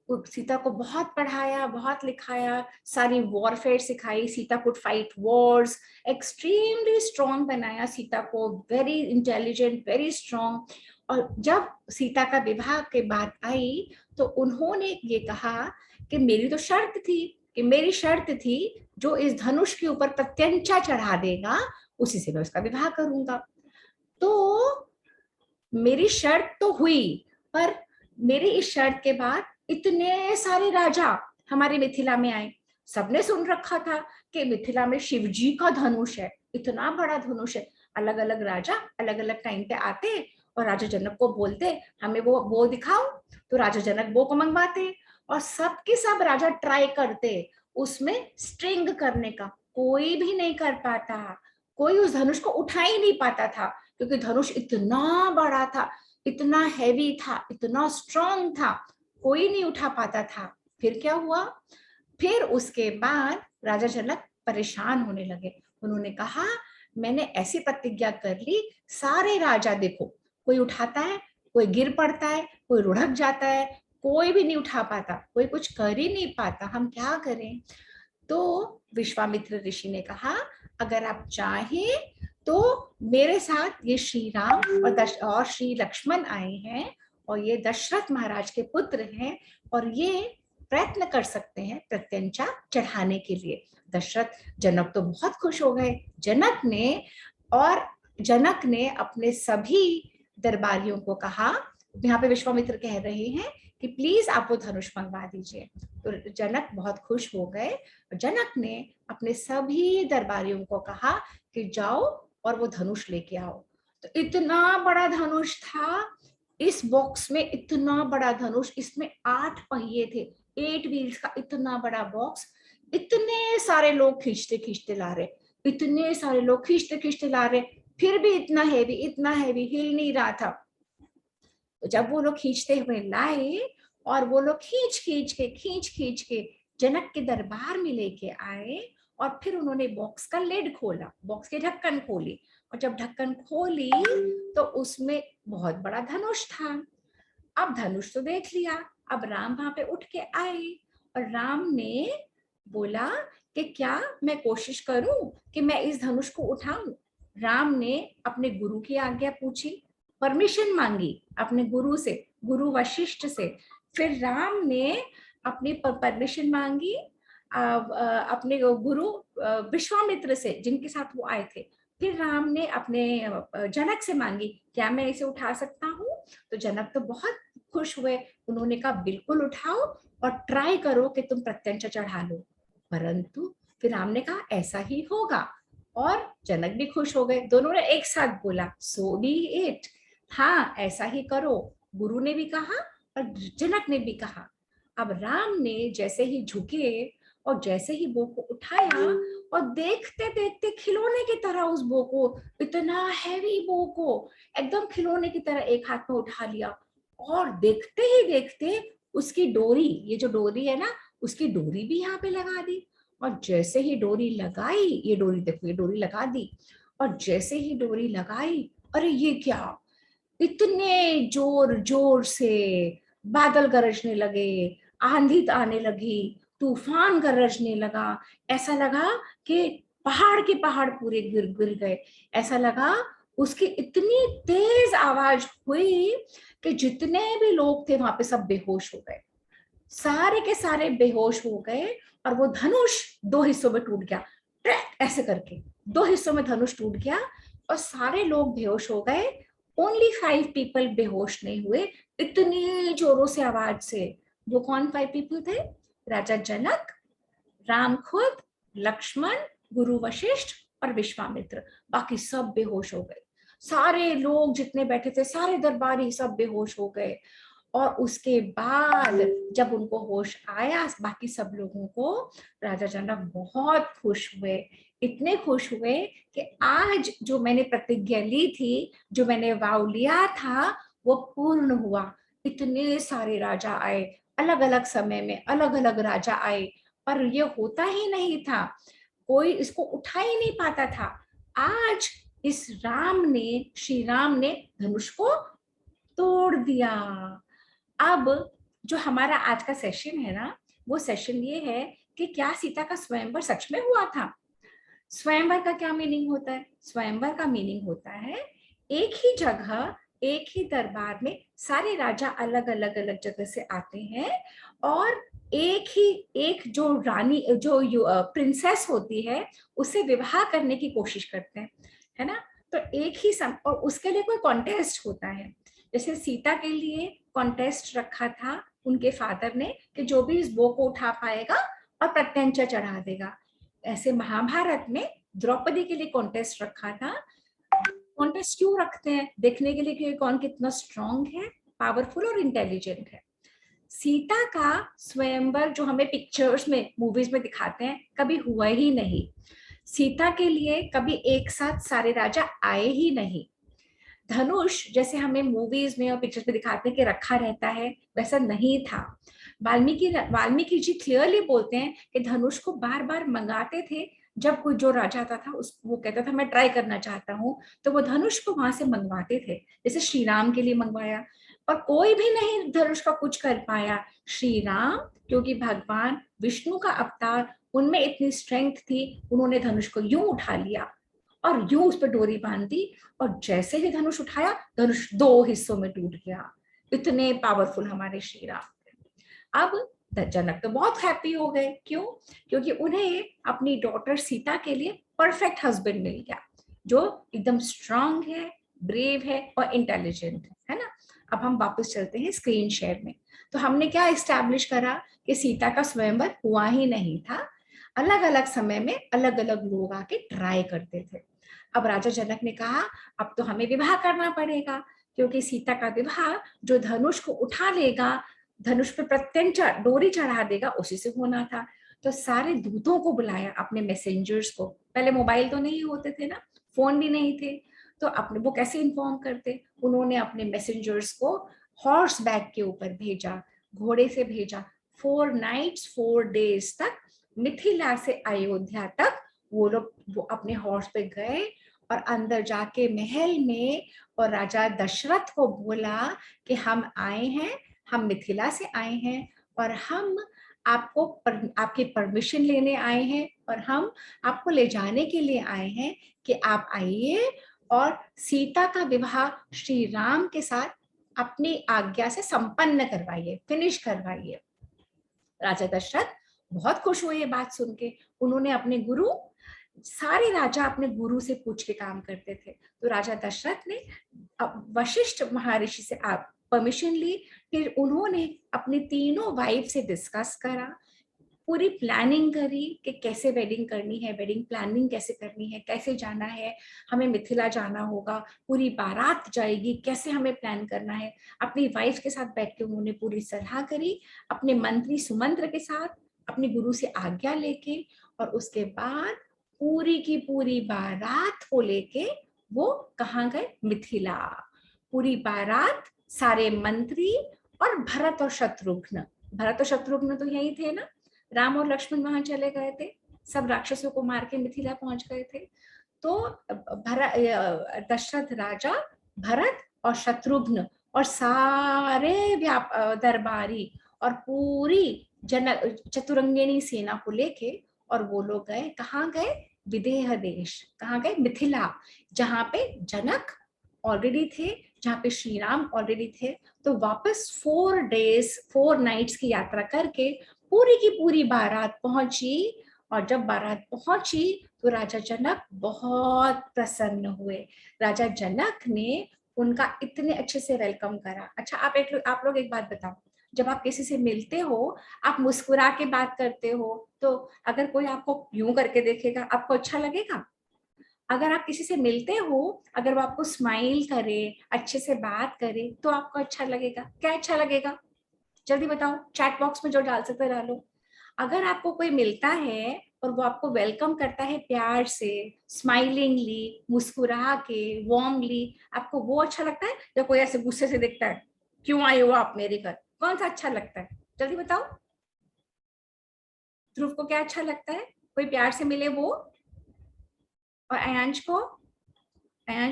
सीता को बहुत पढ़ाया, बहुत लिखाया, सारी वॉरफेयर सिखाई, Sita could fight Wars, extremely strong बनाया सीता को, वेरी इंटेलिजेंट, वेरी स्ट्रॉन्ग। और जब सीता का विवाह के बात आई तो उन्होंने ये कहा कि मेरी शर्त थी जो इस धनुष के ऊपर प्रत्यंचा चढ़ा देगा उसी से मैं उसका विवाह करूंगा। तो मेरी शर्त तो हुई, पर मेरी इस शर्त के बाद इतने सारे राजा हमारे मिथिला में आए। सबने सुन रखा था कि मिथिला में शिवजी का धनुष है, इतना बड़ा धनुष है। अलग अलग राजा अलग अलग टाइम पे आते और राजा जनक को बोलते हमें वो दिखाओ, तो राजा जनक वो को मंगवाते, और सबके सब राजा ट्राई करते उसमें स्ट्रिंग करने का, कोई भी नहीं कर पाता। कोई उस धनुष को उठा ही नहीं पाता था, क्योंकि धनुष इतना बड़ा था, इतना हैवी था, इतना स्ट्रॉन्ग था, कोई नहीं उठा पाता था। फिर क्या हुआ? फिर उसके बाद राजा जनक परेशान होने लगे। उन्होंने कहा मैंने ऐसी प्रतिज्ञा कर ली, सारे राजा देखो, कोई उठाता है, कोई गिर पड़ता है, कोई लुढ़क जाता है, कोई भी नहीं उठा पाता, कोई कुछ कर ही नहीं पाता, हम क्या करें? तो विश्वामित्र ऋषि ने कहा अगर आप चाहें तो मेरे साथ ये श्री राम और श्री लक्ष्मण आए हैं, और ये दशरथ महाराज के पुत्र हैं, और ये प्रयत्न कर सकते हैं प्रत्यंचा चढ़ाने के लिए। दशरथ जनक तो बहुत खुश हो गए। जनक ने अपने सभी दरबारियों को कहा, यहाँ पे विश्वामित्र कह रहे हैं कि प्लीज आप वो धनुष मंगवा दीजिए। तो जनक बहुत खुश हो गए। जनक ने अपने सभी दरबारियों को कहा कि जाओ और वो धनुष लेके आओ। तो इतना बड़ा धनुष था, इस बॉक्स में इतना बड़ा धनुष, इसमें 8 पहिए थे, 8 व्हील्स का इतना बड़ा बॉक्स। इतने सारे लोग खींचते खींचते ला रहे, इतने सारे लोग खींचते खींचते ला रहे, फिर भी इतना हैवी हिल नहीं रहा था। तो जब वो लोग खींचते हुए लाए और वो लोग खींच के जनक के दरबार में लेके आए, और फिर उन्होंने बॉक्स का लिड खोला, बॉक्स के ढक्कन खोली, और जब ढक्कन खोली तो उसमें बहुत बड़ा धनुष था। अब धनुष तो देख लिया, अब राम वहां पे उठ के आए और राम ने बोला कि क्या मैं कोशिश करूं कि मैं इस धनुष को उठाऊं? राम ने अपने गुरु की आज्ञा पूछी, परमिशन मांगी अपने गुरु से, गुरु वशिष्ठ से। फिर राम ने अपनी परमिशन मांगी अपने गुरु विश्वामित्र से, जिनके साथ वो आए थे। फिर राम ने अपने जनक से मांगी, क्या मैं इसे उठा सकता हूँ? तो जनक तो बहुत खुश हुए, उन्होंने कहा बिल्कुल उठाओ और ट्राई करो कि तुम प्रत्यंचा चढ़ा लो। परंतु फिर राम ने कहा ऐसा ही होगा, और जनक भी खुश हो गए। दोनों ने एक साथ बोला सो बी इट, हाँ ऐसा ही करो। गुरु ने भी कहा और जनक ने भी कहा। अब राम ने जैसे ही झुके और जैसे ही बो को उठाया, और देखते देखते खिलौने की तरह उस बो को, इतना हैवी बो को एकदम खिलौने की तरह एक हाथ में उठा लिया, और देखते ही देखते उसकी डोरी, ये जो डोरी है ना, उसकी डोरी भी यहाँ पे लगा दी। और जैसे ही डोरी लगाई, ये डोरी देखो, ये डोरी लगा दी, और जैसे ही डोरी लगाई, अरे ये क्या, इतने जोर जोर से बादल गरजने लगे, आंधी आने लगी, तूफान गरजने लगा। ऐसा लगा कि पहाड़ के पहाड़ पूरे गिर गिर गए। ऐसा लगा उसकी इतनी तेज आवाज हुई कि जितने भी लोग थे वहां पे सब बेहोश हो गए, सारे के सारे बेहोश हो गए। और वो धनुष 2 हिस्सों में टूट गया, ऐसे करके 2 हिस्सों में धनुष टूट गया, और सारे लोग बेहोश हो गए। ओनली 5 पीपल बेहोश नहीं हुए, इतनी जोरों से आवाज से। वो कौन 5 पीपल थे? राजा जनक, राम खुद, लक्ष्मण, गुरु वशिष्ठ और विश्वामित्र। बाकी सब बेहोश हो गए, सारे लोग जितने बैठे थे, सारे दरबारी सब बेहोश हो गए। और उसके बाद जब उनको होश आया बाकी सब लोगों को, राजा जनक बहुत खुश हुए, इतने खुश हुए कि आज जो मैंने प्रतिज्ञा ली थी, जो मैंने वाव लिया था, वो पूर्ण हुआ। इतने सारे राजा आए, अलग अलग समय में अलग अलग राजा आए, पर ये होता ही नहीं था, कोई इसको उठा ही नहीं पाता था। आज इस श्री राम ने धनुष को तोड़ दिया। अब जो हमारा आज का सेशन है ना, वो सेशन ये है कि क्या सीता का स्वयंवर सच में हुआ था? स्वयंवर का क्या मीनिंग होता है? स्वयंवर का मीनिंग होता है एक ही जगह, एक ही दरबार में सारे राजा अलग अलग जगह से आते हैं, और एक जो रानी, जो प्रिंसेस होती है, उससे विवाह करने की कोशिश करते हैं, है ना। तो एक ही और उसके लिए कोई कॉन्टेस्ट होता है। जैसे सीता के लिए कॉन्टेस्ट रखा था उनके फादर ने कि जो भी इस बो को उठा पाएगा और प्रत्यंचा चढ़ा देगा। ऐसे महाभारत में द्रौपदी के लिए कॉन्टेस्ट रखा था। कॉन्टेस्ट क्यों रखते हैं? देखने के लिए कि कौन कितना स्ट्रॉन्ग है, पावरफुल और इंटेलिजेंट है। सीता का स्वयंवर जो हमें पिक्चर्स में, मूवीज में दिखाते हैं, कभी हुआ ही नहीं। सीता के लिए कभी एक साथ सारे राजा आए ही नहीं। धनुष जैसे हमें मूवीज में और पिक्चर्स में दिखाते हैं कि रखा रहता है, वैसा नहीं था। वाल्मीकि जी क्लियरली बोलते हैं कि धनुष को बार बार मंगाते थे। जब कोई जो राजा आता था उस वो कहता था मैं ट्राई करना चाहता हूँ, तो वो धनुष को वहां से मंगवाते थे। जैसे श्री राम के लिए मंगवाया, और कोई भी नहीं धनुष का कुछ कर पाया। श्री राम, क्योंकि भगवान विष्णु का अवतार, उनमें इतनी स्ट्रेंथ थी, उन्होंने धनुष को यूं उठा लिया और यूं उस पर डोरी बांध दी, और जैसे ही धनुष उठाया, धनुष 2 हिस्सों में टूट गया। इतने पावरफुल हमारे श्री राम। अब जनक तो बहुत हैप्पी हो गए। क्यों? क्योंकि उन्हें अपनी डॉटर सीता के लिए परफेक्ट हस्बैंड मिल गया, जो एकदम स्ट्रांग है, ब्रेव है और इंटेलिजेंट है ना। अब हम वापस चलते हैं स्क्रीन शेयर में। तो हमने क्या एस्टैब्लिश करा कि सीता का स्वयंवर हुआ ही नहीं था, अलग अलग समय में अलग अलग लोग आके ट्राई करते थे। अब राजा जनक ने कहा अब तो हमें विवाह करना पड़ेगा, क्योंकि सीता का विवाह जो धनुष को उठा लेगा, धनुष पे प्रत्यंच डोरी चढ़ा देगा, उसी से होना था। तो सारे दूतों को बुलाया, अपने मैसेंजर्स को। पहले मोबाइल तो नहीं होते थे ना, फोन भी नहीं थे, तो अपने वो कैसे इन्फॉर्म करते? उन्होंने अपने मैसेंजर्स को हॉर्स बैक के ऊपर भेजा, घोड़े से भेजा। 4 नाइट्स 4 डेज तक मिथिला से अयोध्या तक वो अपने हॉर्स पे गए, और अंदर जाके महल में और राजा दशरथ को बोला कि हम आए हैं, हम मिथिला से आए हैं, और हम आपकी परमिशन लेने आए हैं, और हम आपको ले जाने के लिए आए हैं कि आप आइए और सीता का विवाह श्री राम के साथ अपनी आज्ञा से संपन्न करवाइए, फिनिश करवाइए। राजा दशरथ बहुत खुश हुए ये बात सुन के। उन्होंने अपने गुरु, सारे राजा अपने गुरु से पूछ के काम करते थे, तो राजा दशरथ ने वशिष्ठ महर्षि से परमिशन ली। फिर उन्होंने अपनी तीनों वाइफ से डिस्कस करा, पूरी प्लानिंग करी कि कैसे वेडिंग करनी है, वेडिंग प्लानिंग कैसे करनी है, कैसे जाना है, हमें मिथिला जाना होगा, पूरी बारात जाएगी, कैसे हमें प्लान करना है। अपनी वाइफ के साथ बैठ के उन्होंने पूरी सलाह करी, अपने मंत्री सुमंत्र के साथ, अपने गुरु से आज्ञा लेके, और उसके बाद पूरी की पूरी बारात को लेके वो कहाँ गए? मिथिला। पूरी बारात, सारे मंत्री और भरत और शत्रुघ्न। भरत और शत्रुघ्न तो यही थे ना, राम और लक्ष्मण वहां चले गए थे, सब राक्षसों को मार के मिथिला पहुंच गए थे। तो दशरथ राजा, भरत और शत्रुघ्न और सारे दरबारी और पूरी चतुरंगिणी सेना को लेके, और वो लोग गए, कहाँ गए? विदेह देश। कहाँ गए? मिथिला, जहाँ पे जनक ऑलरेडी थे, जहाँ पे श्री राम ऑलरेडी थे। तो वापस 4 डेज 4 नाइट्स की यात्रा करके पूरी की पूरी बारात पहुंची, और जब बारात पहुंची तो राजा जनक बहुत प्रसन्न हुए। राजा जनक ने उनका इतने अच्छे से वेलकम करा। अच्छा, आप लोग एक बात बताओ, जब आप किसी से मिलते हो, आप मुस्कुरा के बात करते हो, तो अगर कोई आपको यूं करके देखेगा, आपको अच्छा लगेगा? अगर आप किसी से मिलते हो, अगर वो आपको स्माइल करे, अच्छे से बात करे, तो आपको अच्छा लगेगा? क्या अच्छा लगेगा? जल्दी बताओ, चैट बॉक्स में जो डाल सकते डालो। अगर आपको कोई मिलता है और वो आपको वेलकम करता है प्यार से, स्माइलिंगली, मुस्कुरा के, वार्मली, आपको वो अच्छा लगता है, या कोई ऐसे गुस्से से देखता है, क्यों आए हो आप मेरे घर? कौन सा अच्छा लगता है? जल्दी बताओ। ध्रुव को क्या अच्छा लगता है? कोई प्यार से मिले वो? और अयांश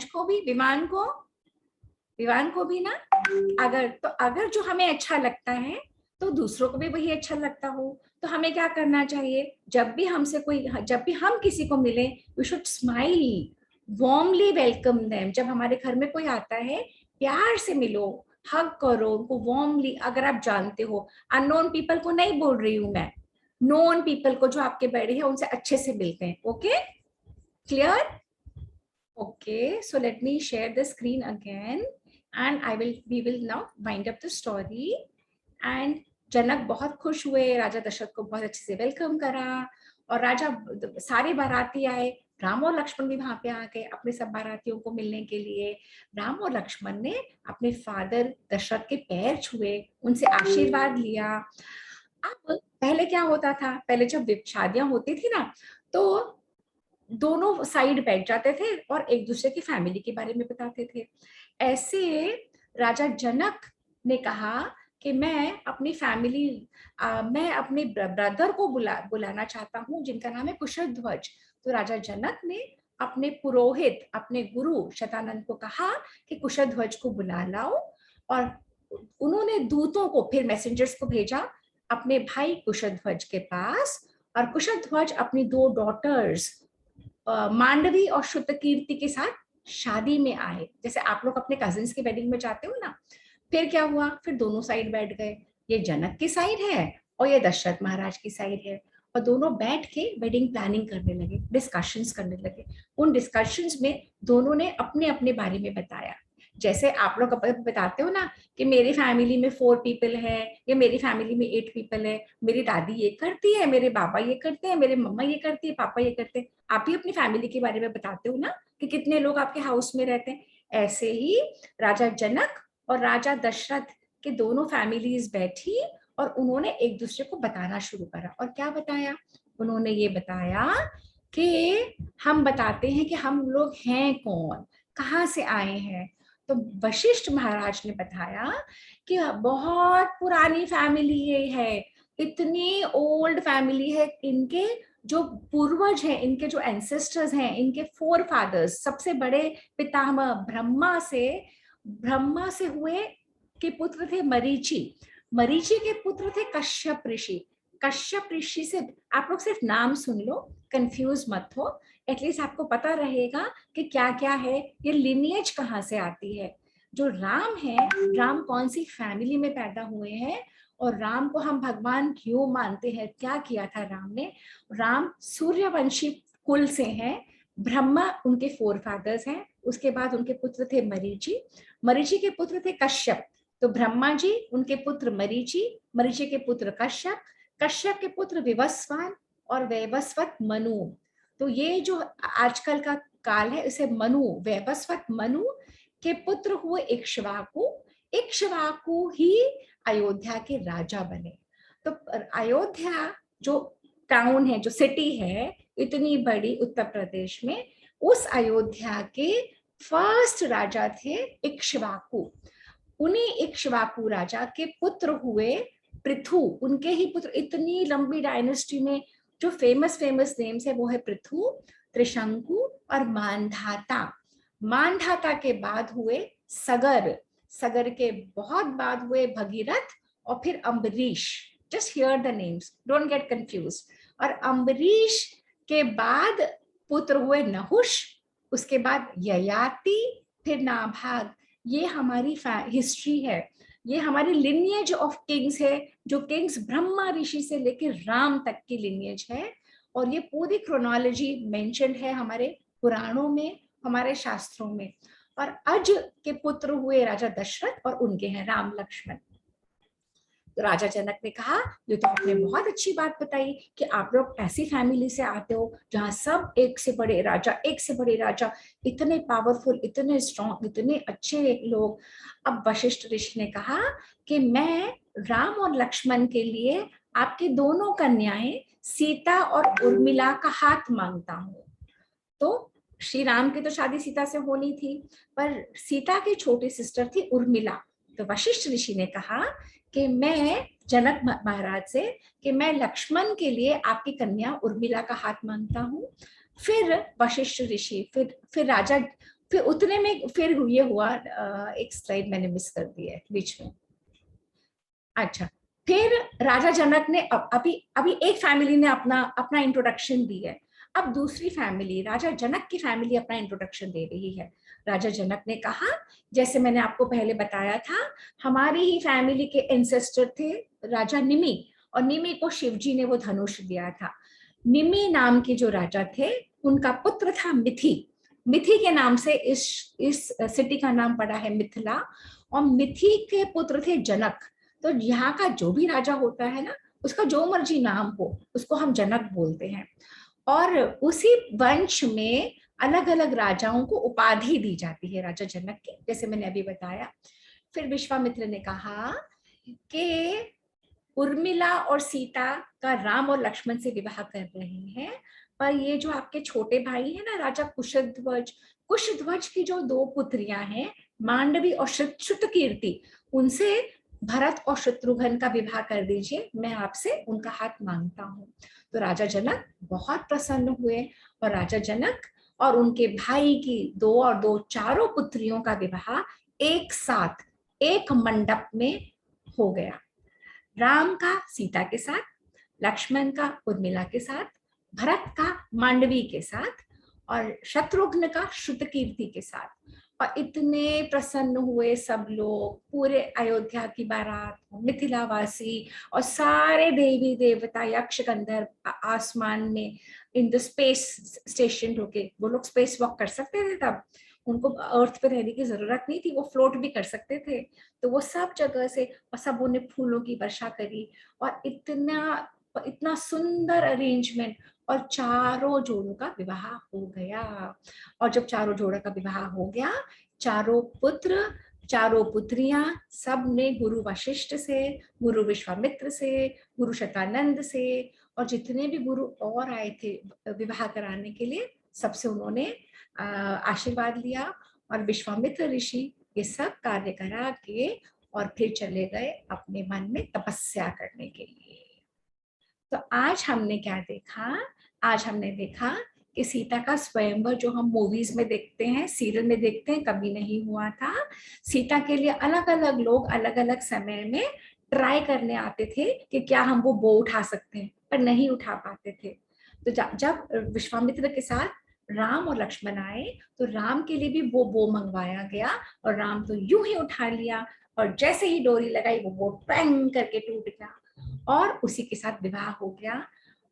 को भी, विमान को भी ना। अगर जो हमें अच्छा लगता है तो दूसरों को भी वही अच्छा लगता हो, तो हमें क्या करना चाहिए? जब भी हम किसी को मिले, we should smile, warmly welcome them. जब हमारे घर में कोई आता है, प्यार से मिलो, हग करो उनको वार्मली। अगर आप जानते हो, अननोन पीपल को नहीं बोल रही हूं मैं, नोन पीपल को जो आपके बड़े हैं उनसे अच्छे से मिलते हैं। Okay, clear? Okay, so let me share the screen again, and we will now wind up the story. And जनक बहुत खुश हुए, राजा दशरथ को बहुत अच्छे से वेलकम करा, और राजा सारे बाराती आए। राम और लक्ष्मण भी वहां पे आ गए अपने सब बारातियों को मिलने के लिए। राम और लक्ष्मण ने अपने फादर दशरथ के पैर छुए, उनसे आशीर्वाद लिया। अब पहले क्या होता था, पहले जब शादियां होती थी ना, तो दोनों साइड बैठ जाते थे और एक दूसरे की फैमिली के बारे में बताते थे। ऐसे राजा जनक ने कहा कि मैं अपनी फैमिली, मैं अपने ब्रदर को बुलाना चाहता हूँ जिनका नाम है कुशध्वज। तो राजा जनक ने अपने पुरोहित, अपने गुरु शतानंद को कहा कि कुशध्वज को बुला लाओ, और उन्होंने दूतों को, फिर मैसेंजर्स को भेजा अपने भाई कुशध्वज के पास। और कुशध्वज अपनी 2 डॉटर्स मांडवी और श्रुतकीर्ति के साथ शादी में आए, जैसे आप लोग अपने कजिन्स की वेडिंग में जाते हो ना। फिर क्या हुआ, फिर दोनों साइड बैठ गए, ये जनक की साइड है और ये दशरथ महाराज की साइड है, और दोनों बैठ के वेडिंग प्लानिंग करने लगे, डिस्कशंस करने लगे। उन डिस्कशंस में दोनों ने अपने अपने बारे में बताया। जैसे आप लोग बताते हो ना कि मेरी फैमिली में 4 पीपल है, या मेरी फैमिली में 8 पीपल है, मेरी दादी ये करती है, मेरे बाबा ये करते हैं, मेरे मम्मा ये करती है, पापा ये करते हैं। आप भी अपनी फैमिली के बारे में बताते हो ना कि कितने लोग आपके हाउस में रहते हैं। ऐसे ही राजा जनक और राजा दशरथ के दोनों फैमिलीज बैठी और उन्होंने एक दूसरे को बताना शुरू करा। और क्या बताया उन्होंने? ये बताया कि हम बताते हैं कि हम लोग हैं कौन, कहाँ से आए हैं। तो वशिष्ठ महाराज ने बताया कि बहुत पुरानी फैमिली ये है, इतनी ओल्ड फैमिली है, इनके जो पूर्वज हैं, इनके जो एंसेस्टर्स हैं, इनके 4 फादर्स, सबसे बड़े पितामह ब्रह्मा से हुए के पुत्र थे मरीचि। मरीचि के पुत्र थे कश्यप ऋषि। कश्यप ऋषि से आप लोग सिर्फ नाम सुन लो, कंफ्यूज मत हो, एटलीस्ट आपको पता रहेगा कि क्या क्या है, ये लिनिएज कहाँ से आती है। जो राम है, राम कौन सी फैमिली में पैदा हुए हैं, और राम को हम भगवान क्यों मानते हैं, क्या किया था राम ने। राम सूर्यवंशी कुल से हैं, ब्रह्मा उनके 4 फादर्स हैं, उसके बाद उनके पुत्र थे मरीचि, मरीचि के पुत्र थे कश्यप, तो ब्रह्मा जी, उनके पुत्र मरीचि, मरीचि के पुत्र कश्यप, कश्यप के पुत्र विवस्वान, और वैवस्वत मनु। तो ये जो आजकल का काल है, इसे मनु, वैवस्वत मनु के पुत्र हुए इक्ष्वाकु। इक्ष्वाकु ही अयोध्या के राजा बने। तो अयोध्या जो टाउन है, जो सिटी है इतनी बड़ी उत्तर प्रदेश में, उस अयोध्या के फर्स्ट राजा थे इक्ष्वाकु। उन्हीं इक्ष्वाकु राजा के पुत्र हुए पृथु, उनके ही पुत्र। इतनी लंबी डायनेस्टी में जो फेमस नेम्स है वो है पृथु, त्रिशंकु और मानधाता। मानधाता के बाद हुए सगर, सगर के बहुत बाद हुए भगीरथ, और फिर Ambarish. Just here the names, don't get confuse. और अम्बरीश के बाद पुत्र हुए नहुष, उसके बाद ययाति, फिर नाभाग। ये हमारी हिस्ट्री है, ये हमारी लिनिएज ऑफ किंग्स है, जो किंग्स ब्रह्मा ऋषि से लेकर राम तक की लिनिएज है। और ये पूरी क्रोनोलॉजी मेंशन्ड है हमारे पुराणों में, हमारे शास्त्रों में। और अज के पुत्र हुए राजा दशरथ, और उनके हैं राम लक्ष्मण। तो राजा जनक ने कहा, ये तो आपने बहुत अच्छी बात बताई कि आप लोग ऐसी फैमिली से आते हो जहां सब एक से बड़े राजा, एक से बड़े राजा, इतने पावरफुल, इतने स्ट्रॉन्ग, इतने अच्छे लोग। अब वशिष्ठ ऋषि ने कहा कि मैं राम और लक्ष्मण के लिए आपकी दोनों कन्याएं सीता और उर्मिला का हाथ मांगता हूं। तो श्री राम की तो शादी सीता से होनी थी, पर सीता की छोटी सिस्टर थी उर्मिला। तो वशिष्ठ ऋषि ने कहा कि मैं जनक महाराज से कि मैं लक्ष्मण के लिए आपकी कन्या उर्मिला का हाथ मांगता हूँ। फिर वशिष्ठ ऋषि, फिर राजा, फिर उतने में फिर ये हुआ, एक स्लाइड मैंने मिस कर दी है बीच में। अच्छा, फिर राजा जनक ने अभी एक फैमिली ने अपना इंट्रोडक्शन दी है। अब दूसरी फैमिली, राजा जनक की फैमिली अपना इंट्रोडक्शन दे रही है। राजा जनक ने कहा, जैसे मैंने आपको पहले बताया था, हमारी ही फैमिली के एंसेस्टर थे राजा निमि, और निमि को शिवजी ने वो धनुष दिया था। निमि नाम के जो राजा थे, उनका पुत्र था मिथि। मिथि के नाम से इस सिटी का नाम पड़ा है मिथिला। और मिथि के पुत्र थे जनक। तो यहाँ का जो भी राजा होता है ना, उसका जो मर्जी नाम हो, उसको हम जनक बोलते हैं। और उसी वंश में अलग अलग राजाओं को उपाधि दी जाती है राजा जनक की, जैसे मैंने अभी बताया। फिर विश्वामित्र ने कहा कि उर्मिला और सीता का राम और लक्ष्मण से विवाह कर रहे हैं, पर ये जो आपके छोटे भाई है ना राजा कुशध्वज, कुशध्वज की जो 2 पुत्रियां हैं मांडवी और श्रुतकीर्ति, उनसे भरत और शत्रुघ्न का विवाह कर दीजिए, मैं आपसे उनका हाथ मांगता हूँ। तो राजा जनक बहुत प्रसन्न हुए और राजा जनक और उनके भाई की 2 और 2 चारों पुत्रियों का विवाह एक साथ एक मंडप में हो गया। राम का सीता के साथ, लक्ष्मण का उर्मिला के साथ, भरत का मांडवी के साथ और शत्रुघ्न का श्रुतकीर्ति के साथ। और इतने प्रसन्न हुए सब लोग, पूरे अयोध्या की बारात, मिथिलावासी और सारे देवी देवता, यक्ष गंधर्व आसमान में इन द स्पेस स्टेशन रुके। वो लोग स्पेस वॉक कर सकते थे तब, उनको अर्थ पे रहने की जरूरत नहीं थी, वो फ्लोट भी कर सकते थे। तो वो सब जगह से और सबों ने फूलों की वर्षा करी और इतना सुंदर अरेंजमेंट, और चारों जोड़ों का विवाह हो गया। और जब चारों जोड़ों का विवाह हो गया, चारों पुत्र चारों पुत्रियां सब ने गुरु वशिष्ठ से, गुरु विश्वामित्र से, गुरु शतानंद से और जितने भी गुरु और आए थे विवाह कराने के लिए, सबसे उन्होंने आशीर्वाद लिया। और विश्वामित्र ऋषि ये सब कार्य करा के और फिर चले गए अपने मन में तपस्या करने के लिए। तो आज हमने क्या देखा? आज हमने देखा कि सीता का स्वयंवर जो हम मूवीज में देखते हैं, सीरियल में देखते हैं, कभी नहीं हुआ था। सीता के लिए अलग अलग लोग अलग अलग समय में ट्राई करने आते थे कि क्या हम वो बो उठा सकते हैं, पर नहीं उठा पाते थे। तो जब विश्वामित्र के साथ राम और लक्ष्मण आए तो राम के लिए भी वो बो मंगवाया गया और राम तो यूं ही उठा लिया और जैसे ही डोरी लगाई वो बो पैंग करके टूट गया और उसी के साथ विवाह हो गया।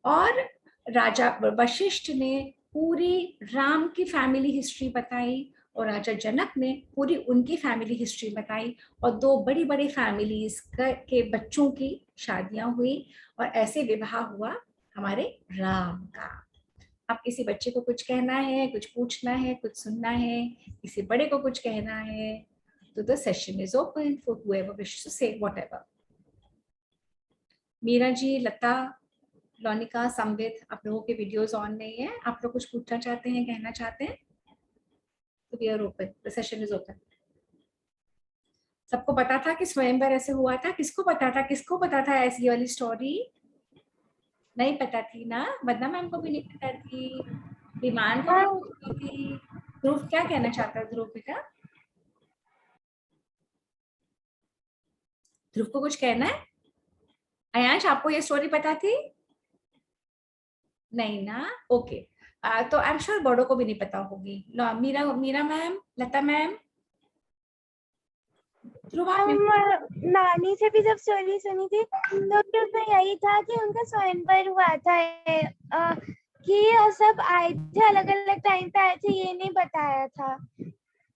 और राजा वशिष्ठ ने पूरी राम की फैमिली हिस्ट्री बताई और राजा जनक ने पूरी उनकी फैमिली हिस्ट्री बताई और 2 बड़ी बड़ी फैमिलीज के बच्चों की शादियां हुई और ऐसे विवाह हुआ हमारे राम का। अब किसी बच्चे को कुछ कहना है, कुछ पूछना है, कुछ सुनना है, किसी बड़े को कुछ कहना है, तो the session is open for whoever wishes to say whatever. Meera ji, Lata, Lonika, Sambit, आप लोगों के वीडियोस ऑन नहीं है, आप लोग कुछ पूछना चाहते हैं, कहना चाहते हैं, तो we are open, the session is open. सबको पता था कि स्वयंवर ऐसे हुआ था? किसको पता था? किसको पता था ऐसी वाली स्टोरी? नहीं पता थी ना? वंदना मैम को भी नहीं पता थी, विमान को भी नहीं पता थी। ध्रुव क्या कहना चाहता है? ध्रुव बेटा, ध्रुव को कुछ कहना है? अयांश, आपको ये स्टोरी पता थी? नहीं ना? ओके। तो आई एम श्योर बड़ों को भी नहीं पता होगी। मीरा मैम, लता मैम, नानी से भी जब स्टोरी सुनी थी तो उसमें यही था कि उनका स्वयंवर हुआ था, कि सब आए थे अलग अलग टाइम पे आए थे, ये नहीं बताया था।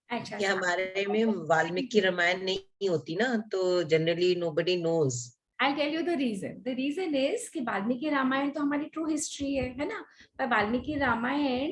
अच्छा, कि हमारे में वाल्मीकि रामायण नहीं होती ना, तो generally nobody knows. I'll tell you the reason. The reason is कि वाल्मीकि रामायण तो हमारी ट्रू हिस्ट्री है ना? पर वाल्मीकि रामायण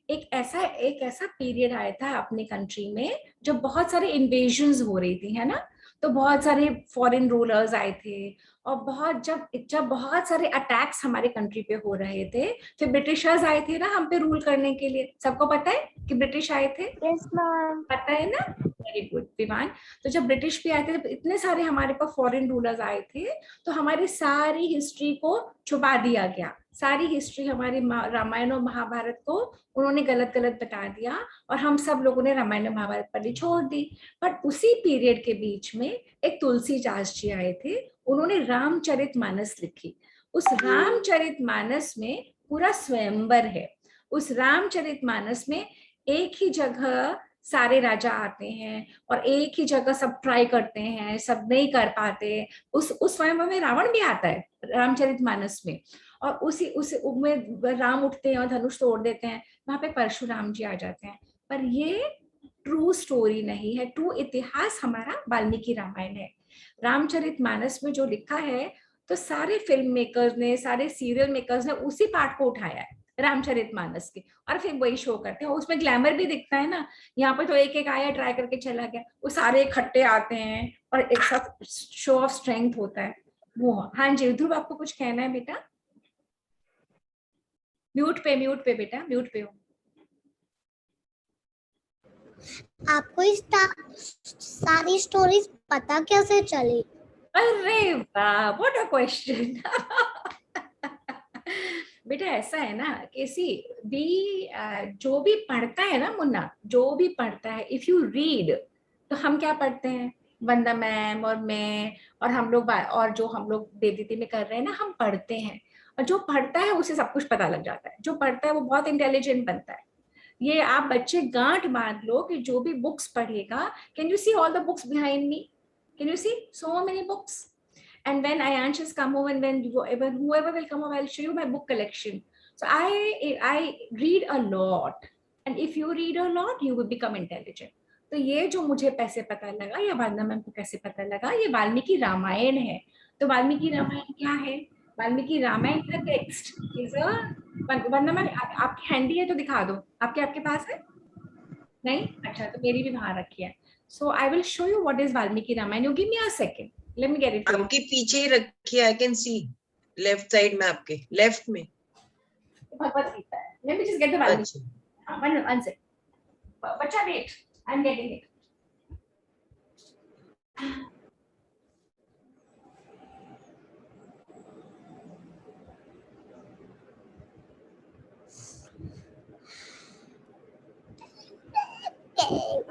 एक ऐसा पीरियड आया था अपने कंट्री में जब बहुत सारे इन्वेजन्स हो रही थी, है ना? तो बहुत सारे फॉरेन रूलर्स आए थे और जब बहुत सारे अटैक्स हमारे कंट्री पे हो रहे थे, फिर ब्रिटिशर्स आए थे ना हम पे रूल करने के लिए। सबको पता है कि ब्रिटिश आए थे? Yes, ma'am. पता है ना? वेरी गुड विमान। तो जब ब्रिटिश भी आए थे तो इतने सारे हमारे पास फॉरेन रूलर्स आए थे, तो हमारी सारी हिस्ट्री को छुपा दिया गया। सारी हिस्ट्री हमारी रामायण और महाभारत को उन्होंने गलत गलत बता दिया और हम सब लोगों ने रामायण और महाभारत पढ़नी छोड़ दी। पर उसी पीरियड के बीच में एक तुलसीदास जी आए थे, उन्होंने रामचरितमानस लिखी। उस रामचरितमानस में पूरा स्वयंवर है। उस रामचरितमानस में एक ही जगह सारे राजा आते हैं और एक ही जगह सब ट्राई करते हैं, सब नहीं कर पाते। उस स्वयंवर में रावण भी आता है रामचरितमानस में, और उस में राम उठते हैं और धनुष तोड़ देते हैं, वहां पे परशुराम जी आ जाते हैं। पर ये ट्रू स्टोरी नहीं है, ट्रू इतिहास हमारा वाल्मीकि रामायण है। रामचरितमानस में जो लिखा है तो सारे फिल्म मेकर्स ने, सारे सीरियल मेकर्स ने उसी पार्ट को उठाया है रामचरितमानस के, और फिर वही शो करते हैं। उसमें ग्लैमर भी दिखता है ना, यहाँ पे तो एक एक आया ट्राई करके चला गया, वो सारे इकट्ठे आते हैं और एक साथ शो ऑफ स्ट्रेंथ होता है वो। हाँ जी ध्रुव, आपको कुछ कहना है बेटा? म्यूट पे बेटा, म्यूट पे हो। आपको इस सारी स्टोरीज पता कैसे चली? अरे वाह, व्हाट अ क्वेश्चन। बेटा ऐसा है ना कि जो भी पढ़ता है ना मुन्ना, जो भी पढ़ता है, इफ यू रीड, तो हम क्या पढ़ते हैं, वंदा मैम और मैं और हम लोग, और जो हम लोग देवदीदी में कर रहे हैं ना, हम पढ़ते हैं, और जो पढ़ता है उसे सब कुछ पता लग जाता है। जो पढ़ता है वो बहुत इंटेलिजेंट बनता है। ये आप बच्चे गांठ बांध लो कि जो भी बुक्स पढ़ेगा, can you see all the books behind me, can you see so many books? And when Ayansh has come over, and when whoever will come over, I'll show you my book collection. So I read a lot, and if you read a lot, you will become intelligent. तो ये जो मुझे कैसे पता लगा, या वंदना ma'am को कैसे पता लगा, ये वाल्मीकि रामायण है। तो वाल्मीकि रामायण क्या है? वाल्मीकि रामायण का text is a, Vandana ma'am आपकी हैंडी है तो दिखा दो, आपके पास है? नहीं? अच्छा, तो मेरी भी बाहर रखी है। So I will show you what is Valmiki Ramayana. You give me a second. Let me get it. आपके पीछे ही रखी है, I can see left side में, आपके लेफ्ट में भगवत गीता है। Let me just get the Valmiki. One second. बच्चा wait. I'm getting it.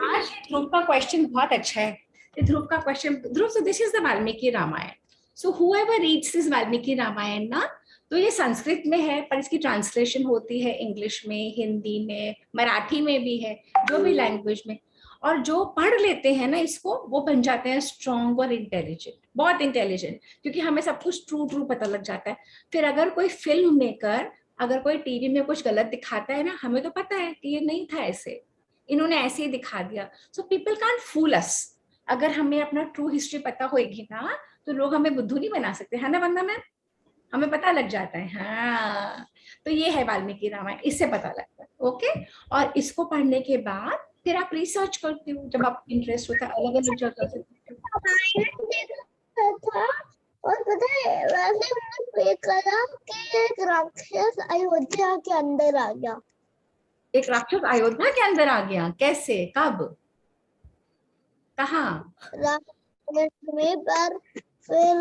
आज ध्रुव का क्वेश्चन बहुत अच्छा है। ध्रुव का question, Dhruv, so this is the Valmiki Ramayana. So whoever reads this Valmiki Ramayana ना, तो ये संस्कृत में है, पर इसकी ट्रांसलेशन होती है इंग्लिश में, हिंदी में, मराठी में भी है, जो भी लैंग्वेज में। और जो पढ़ लेते हैं ना इसको, वो बन जाते हैं स्ट्रॉन्ग और इंटेलिजेंट, बहुत इंटेलिजेंट, क्योंकि हमें सब कुछ ट्रू पता लग जाता है। फिर अगर कोई फिल्म मेकर, अगर कोई टीवी में कुछ गलत दिखाता है ना, हमें तो पता है कि ये नहीं था ऐसे, इन्होंने ऐसे ही दिखा दिया। सो पीपल कांट फूल अस। अगर हमें अपना ट्रू हिस्ट्री पता होगी ना, तो लोग हमें बुद्धू नहीं बना सकते, है ना वंदना मैम? हमें पता लग जाता है। हाँ, तो ये है वाल्मीकि रामायण, इससे पता लगता है। ओके, और इसको पढ़ने के बाद फिर आप रिसर्च करते हो, जब आपको इंटरेस्ट होता है अलग अलग जगह से। और पता है, वैसे मैंने देखा था कि एक राक्षस अयोध्या के अंदर आ गया। एक राक्षस अयोध्या के अंदर आ गया? कैसे, कब, कहाँ? में, पर फिर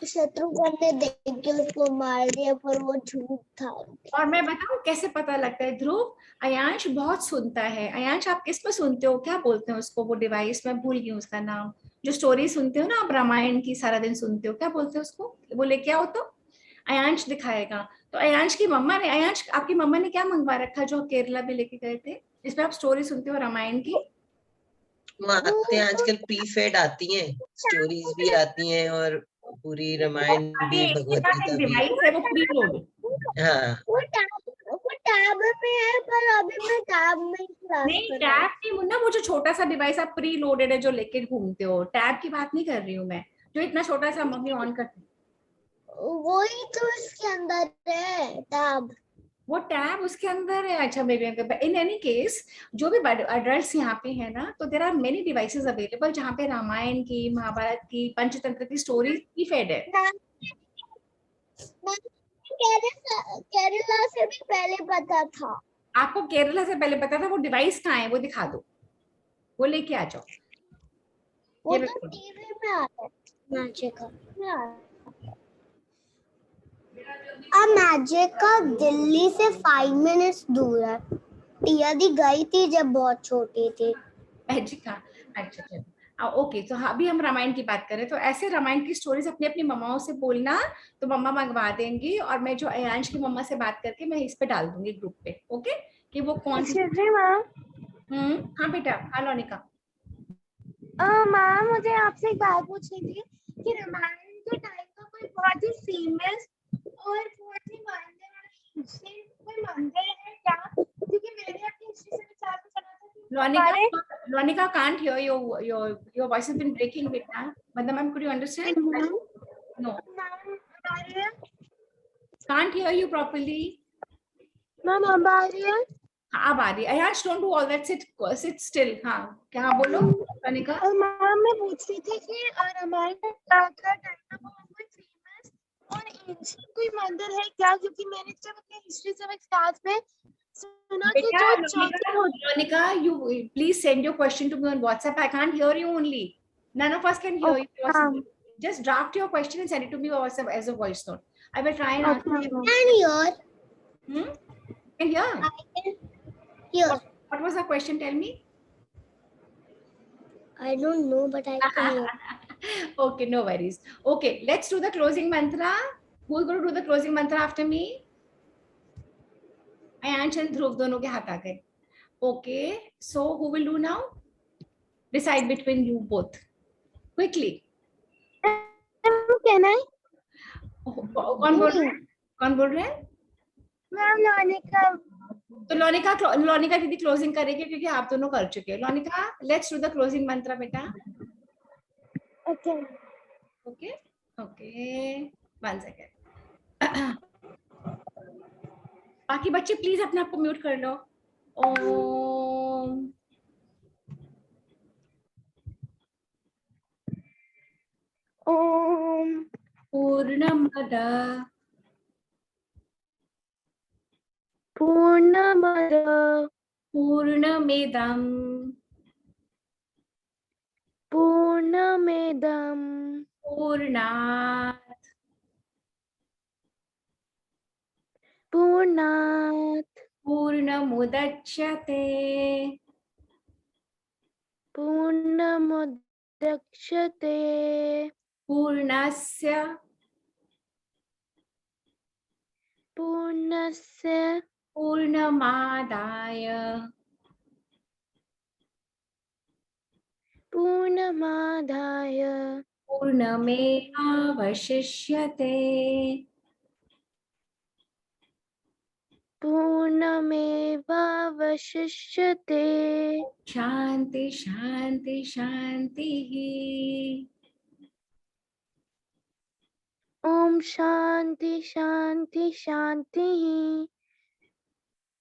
शत्रुघ्न ने देख के उसको मार दिया, पर वो झूठ था। और मैं बताऊं कैसे पता लगता है ध्रुव? अयांश बहुत सुनता है। अयांश, आप किस में सुनते हो, क्या बोलते हैं उसको, वो डिवाइस, मैं भूल गई उसका नाम, जो स्टोरी सुनते हो ना आप रामायण की, सारा दिन सुनते हो, क्या बोलते हो उसको? वो लेके आओ तो अयांश दिखाएगा। तो अयांश की मम्मा ने, अयांश आपकी मम्मा ने क्या मंगवा रखा जो केरला में लेके गए थे, जिसमें आप स्टोरी सुनते हो रामायण की? आते हैं आजकल प्रीफेड आती हैं, स्टोरीज भी आती हैं और पूरी रामायण भी, भगवत गीता भी। डिवाइस है वो प्रीलोड। हाँ, वो टैब में है, पर अभी मैं टैब में नहीं, टैब नहीं मुन्ना, वो जो छोटा सा डिवाइस आप प्री लोडेड है जो लेके घूमते हो, टैब की बात नहीं कर रही हूँ मैं, जो इतना छोटा सा मम्मी ऑन करती, वही तो इसके अंदर है टैब। वो टैब उसके अंदर है। अच्छा, maybe in any case, जो भी अडल्ट्स यहाँ पे है ना, तो there are many devices available जहाँ पे रामायण की, महाभारत की, पंचतंत्र की स्टोरी की फेड है। केरला से भी पहले पता था। आपको केरला से पहले पता था? वो डिवाइस कहाँ है, वो दिखा दो, वो लेके आ जाओ। वो तो टीवी में आता है, मैजिक का। मैजिक का दिल्ली से 5 मिनट्स दूर है। टिया दी गई थी जब बहुत छोटी थी। मैजिक का, अच्छा चलो, ओके। तो अभी हम रामायण की बात करें, तो ऐसे रामायण की स्टोरीज अपनी अपनी मम्माओं से बोलना, तो मम्मा मंगवा देंगी, और मैं जो अयांश की मम्मा से बात करके मैं इस पे डाल दूंगी ग्रुप पे, ओके, कि वो कौन सी। हाँ बेटा, हाँ लोनिका। मैम, मुझे आपसे एक बात पूछनी थी कि रामायण के टाइम का कोई बहुत ही फेमस और बहुत ही मानने वाला कोई मंदिर है क्या? क्योंकि मैंने अपनी हिस्ट्री से विचार से सुना था कि Lonika can't hear your voice has been breaking bit now. Madam ma'am, could you understand? No. Can't hear you properly. Ma'am अब आ रही है? अब आ रही है। Ayash, don't do all that. Sit still. हाँ, क्या बोलो लोनिका? मैम, मैं पूछ रही थी कि रामायण का टाइम का कोई फेमस और एंशिएंट कोई मंदिर है क्या? क्योंकि मैंने जब अपने हिस्ट्री सब्जेक्ट क्लास में सुना कि Beta, जो Lonika, चौथी Lonika, you please send your question to me on WhatsApp. I can't hear you only. None of us can hear you. हाँ Just draft your question and send it to me on WhatsApp as a voice note. I will try and answer. Can hear. Hmm? Can hear? I can hear. What was the question? Tell me. I don't know, but I can hear. Okay, no worries. Okay, let's do the closing mantra. Who's going to do the closing mantra after me? Ayansh and Dhruv दोनों के हाथ आ गए. Okay, so who will do now? Decide between you both. Quickly. Can I? कौन बोल रहे हैं? कौन बोल रहे हैं? मैम लोनिका. तो लोनिका दीदी क्लोजिंग करेगी क्योंकि आप दोनों कर चुके हैं. लोनिका, लेट्स डू द क्लोजिंग मंत्र बेटा. Okay. Okay okay, 1 second. बाकी बच्चे प्लीज अपने आप को म्यूट कर लो. ओम ओम पूर्णमद पूर्णमद पूर्णमिदं पूर्णमेदं पूर्णात् पूर्णात् पूर्णमुदच्यते पूर्णमुदच्यते पूर्णस्य पूर्णस्य पूर्णमादाय पूर्णमादाय पूर्णमेवावशिष्यते. पूर्णमेवावशिष्यते. शांति शांति शांतिः. ओम शांति शांति शांति.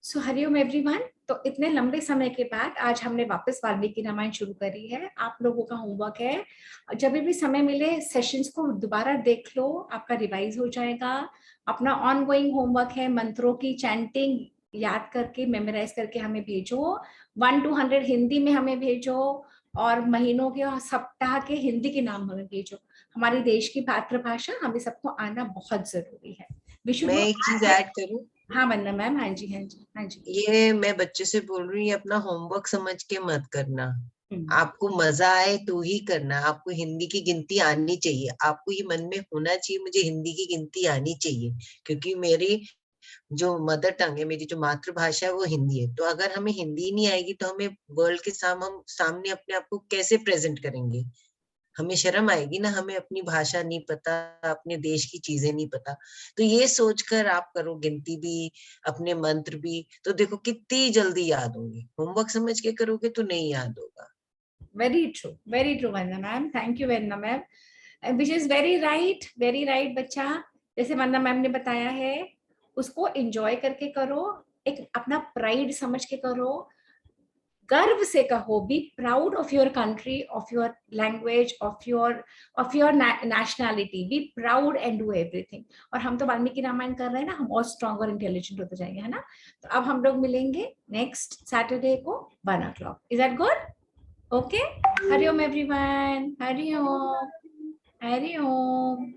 सो हरिओम एवरीवन. तो इतने लंबे समय के बाद आज हमने वापस वाल्मीकि रामायण शुरू करी है. आप लोगों का होमवर्क है, जब भी समय मिले सेशंस को दोबारा देख लो, आपका रिवाइज हो जाएगा. अपना ऑनगोइंग होमवर्क है, मंत्रों की चैंटिंग याद करके मेमोराइज करके हमें भेजो. 1 to 100 हिंदी में हमें भेजो और महीनों के और सप्ताह के हिंदी के नाम हमें भेजो. हमारी देश की मातृभाषा हमें सबको आना बहुत जरूरी है. मैं एक चीज ऐड करूं? हाँ वंदना मैम. हाँ जी हाँ जी हाँ जी. ये मैं बच्चे से बोल रही हूँ, अपना होमवर्क समझ के मत करना. आपको मजा आए तो ही करना. आपको हिंदी की गिनती आनी चाहिए. आपको ये मन में होना चाहिए मुझे हिंदी की गिनती आनी चाहिए, क्योंकि मेरी जो मदर टंग है, मेरी जो मातृभाषा है वो हिंदी है. तो अगर हमें हिंदी नहीं आएगी तो हमें वर्ल्ड के सामने अपने आप को कैसे प्रेजेंट करेंगे? हमें शर्म आएगी ना. हमें अपनी भाषा नहीं पता, अपने देश की चीजें नहीं पता. तो ये सोचकर आप करो गिनती भी, अपने मंत्र भी, तो देखो कितनी जल्दी याद होंगे. होमवर्क समझ के करोगे तो नहीं याद होगा. Very true Vandana ma'am. Thank you Vandana ma'am. Which is very right बच्चा. जैसे वंदना मैम ने बताया है, उसको एंजॉय करके करो, एक अपना प्राइड समझ के करो, गर्व से कहो. Be proud of your country, of your language, of your nationality. Be proud and do everything. और हम तो वाल्मीकि रामायण कर रहे हैं ना, हम और स्ट्रॉन्ग और इंटेलिजेंट होते जाएंगे, है ना. तो अब हम लोग मिलेंगे नेक्स्ट सैटरडे को 1 o'clock. Is that good? Okay. Hariom everyone. Hariom. Hariom.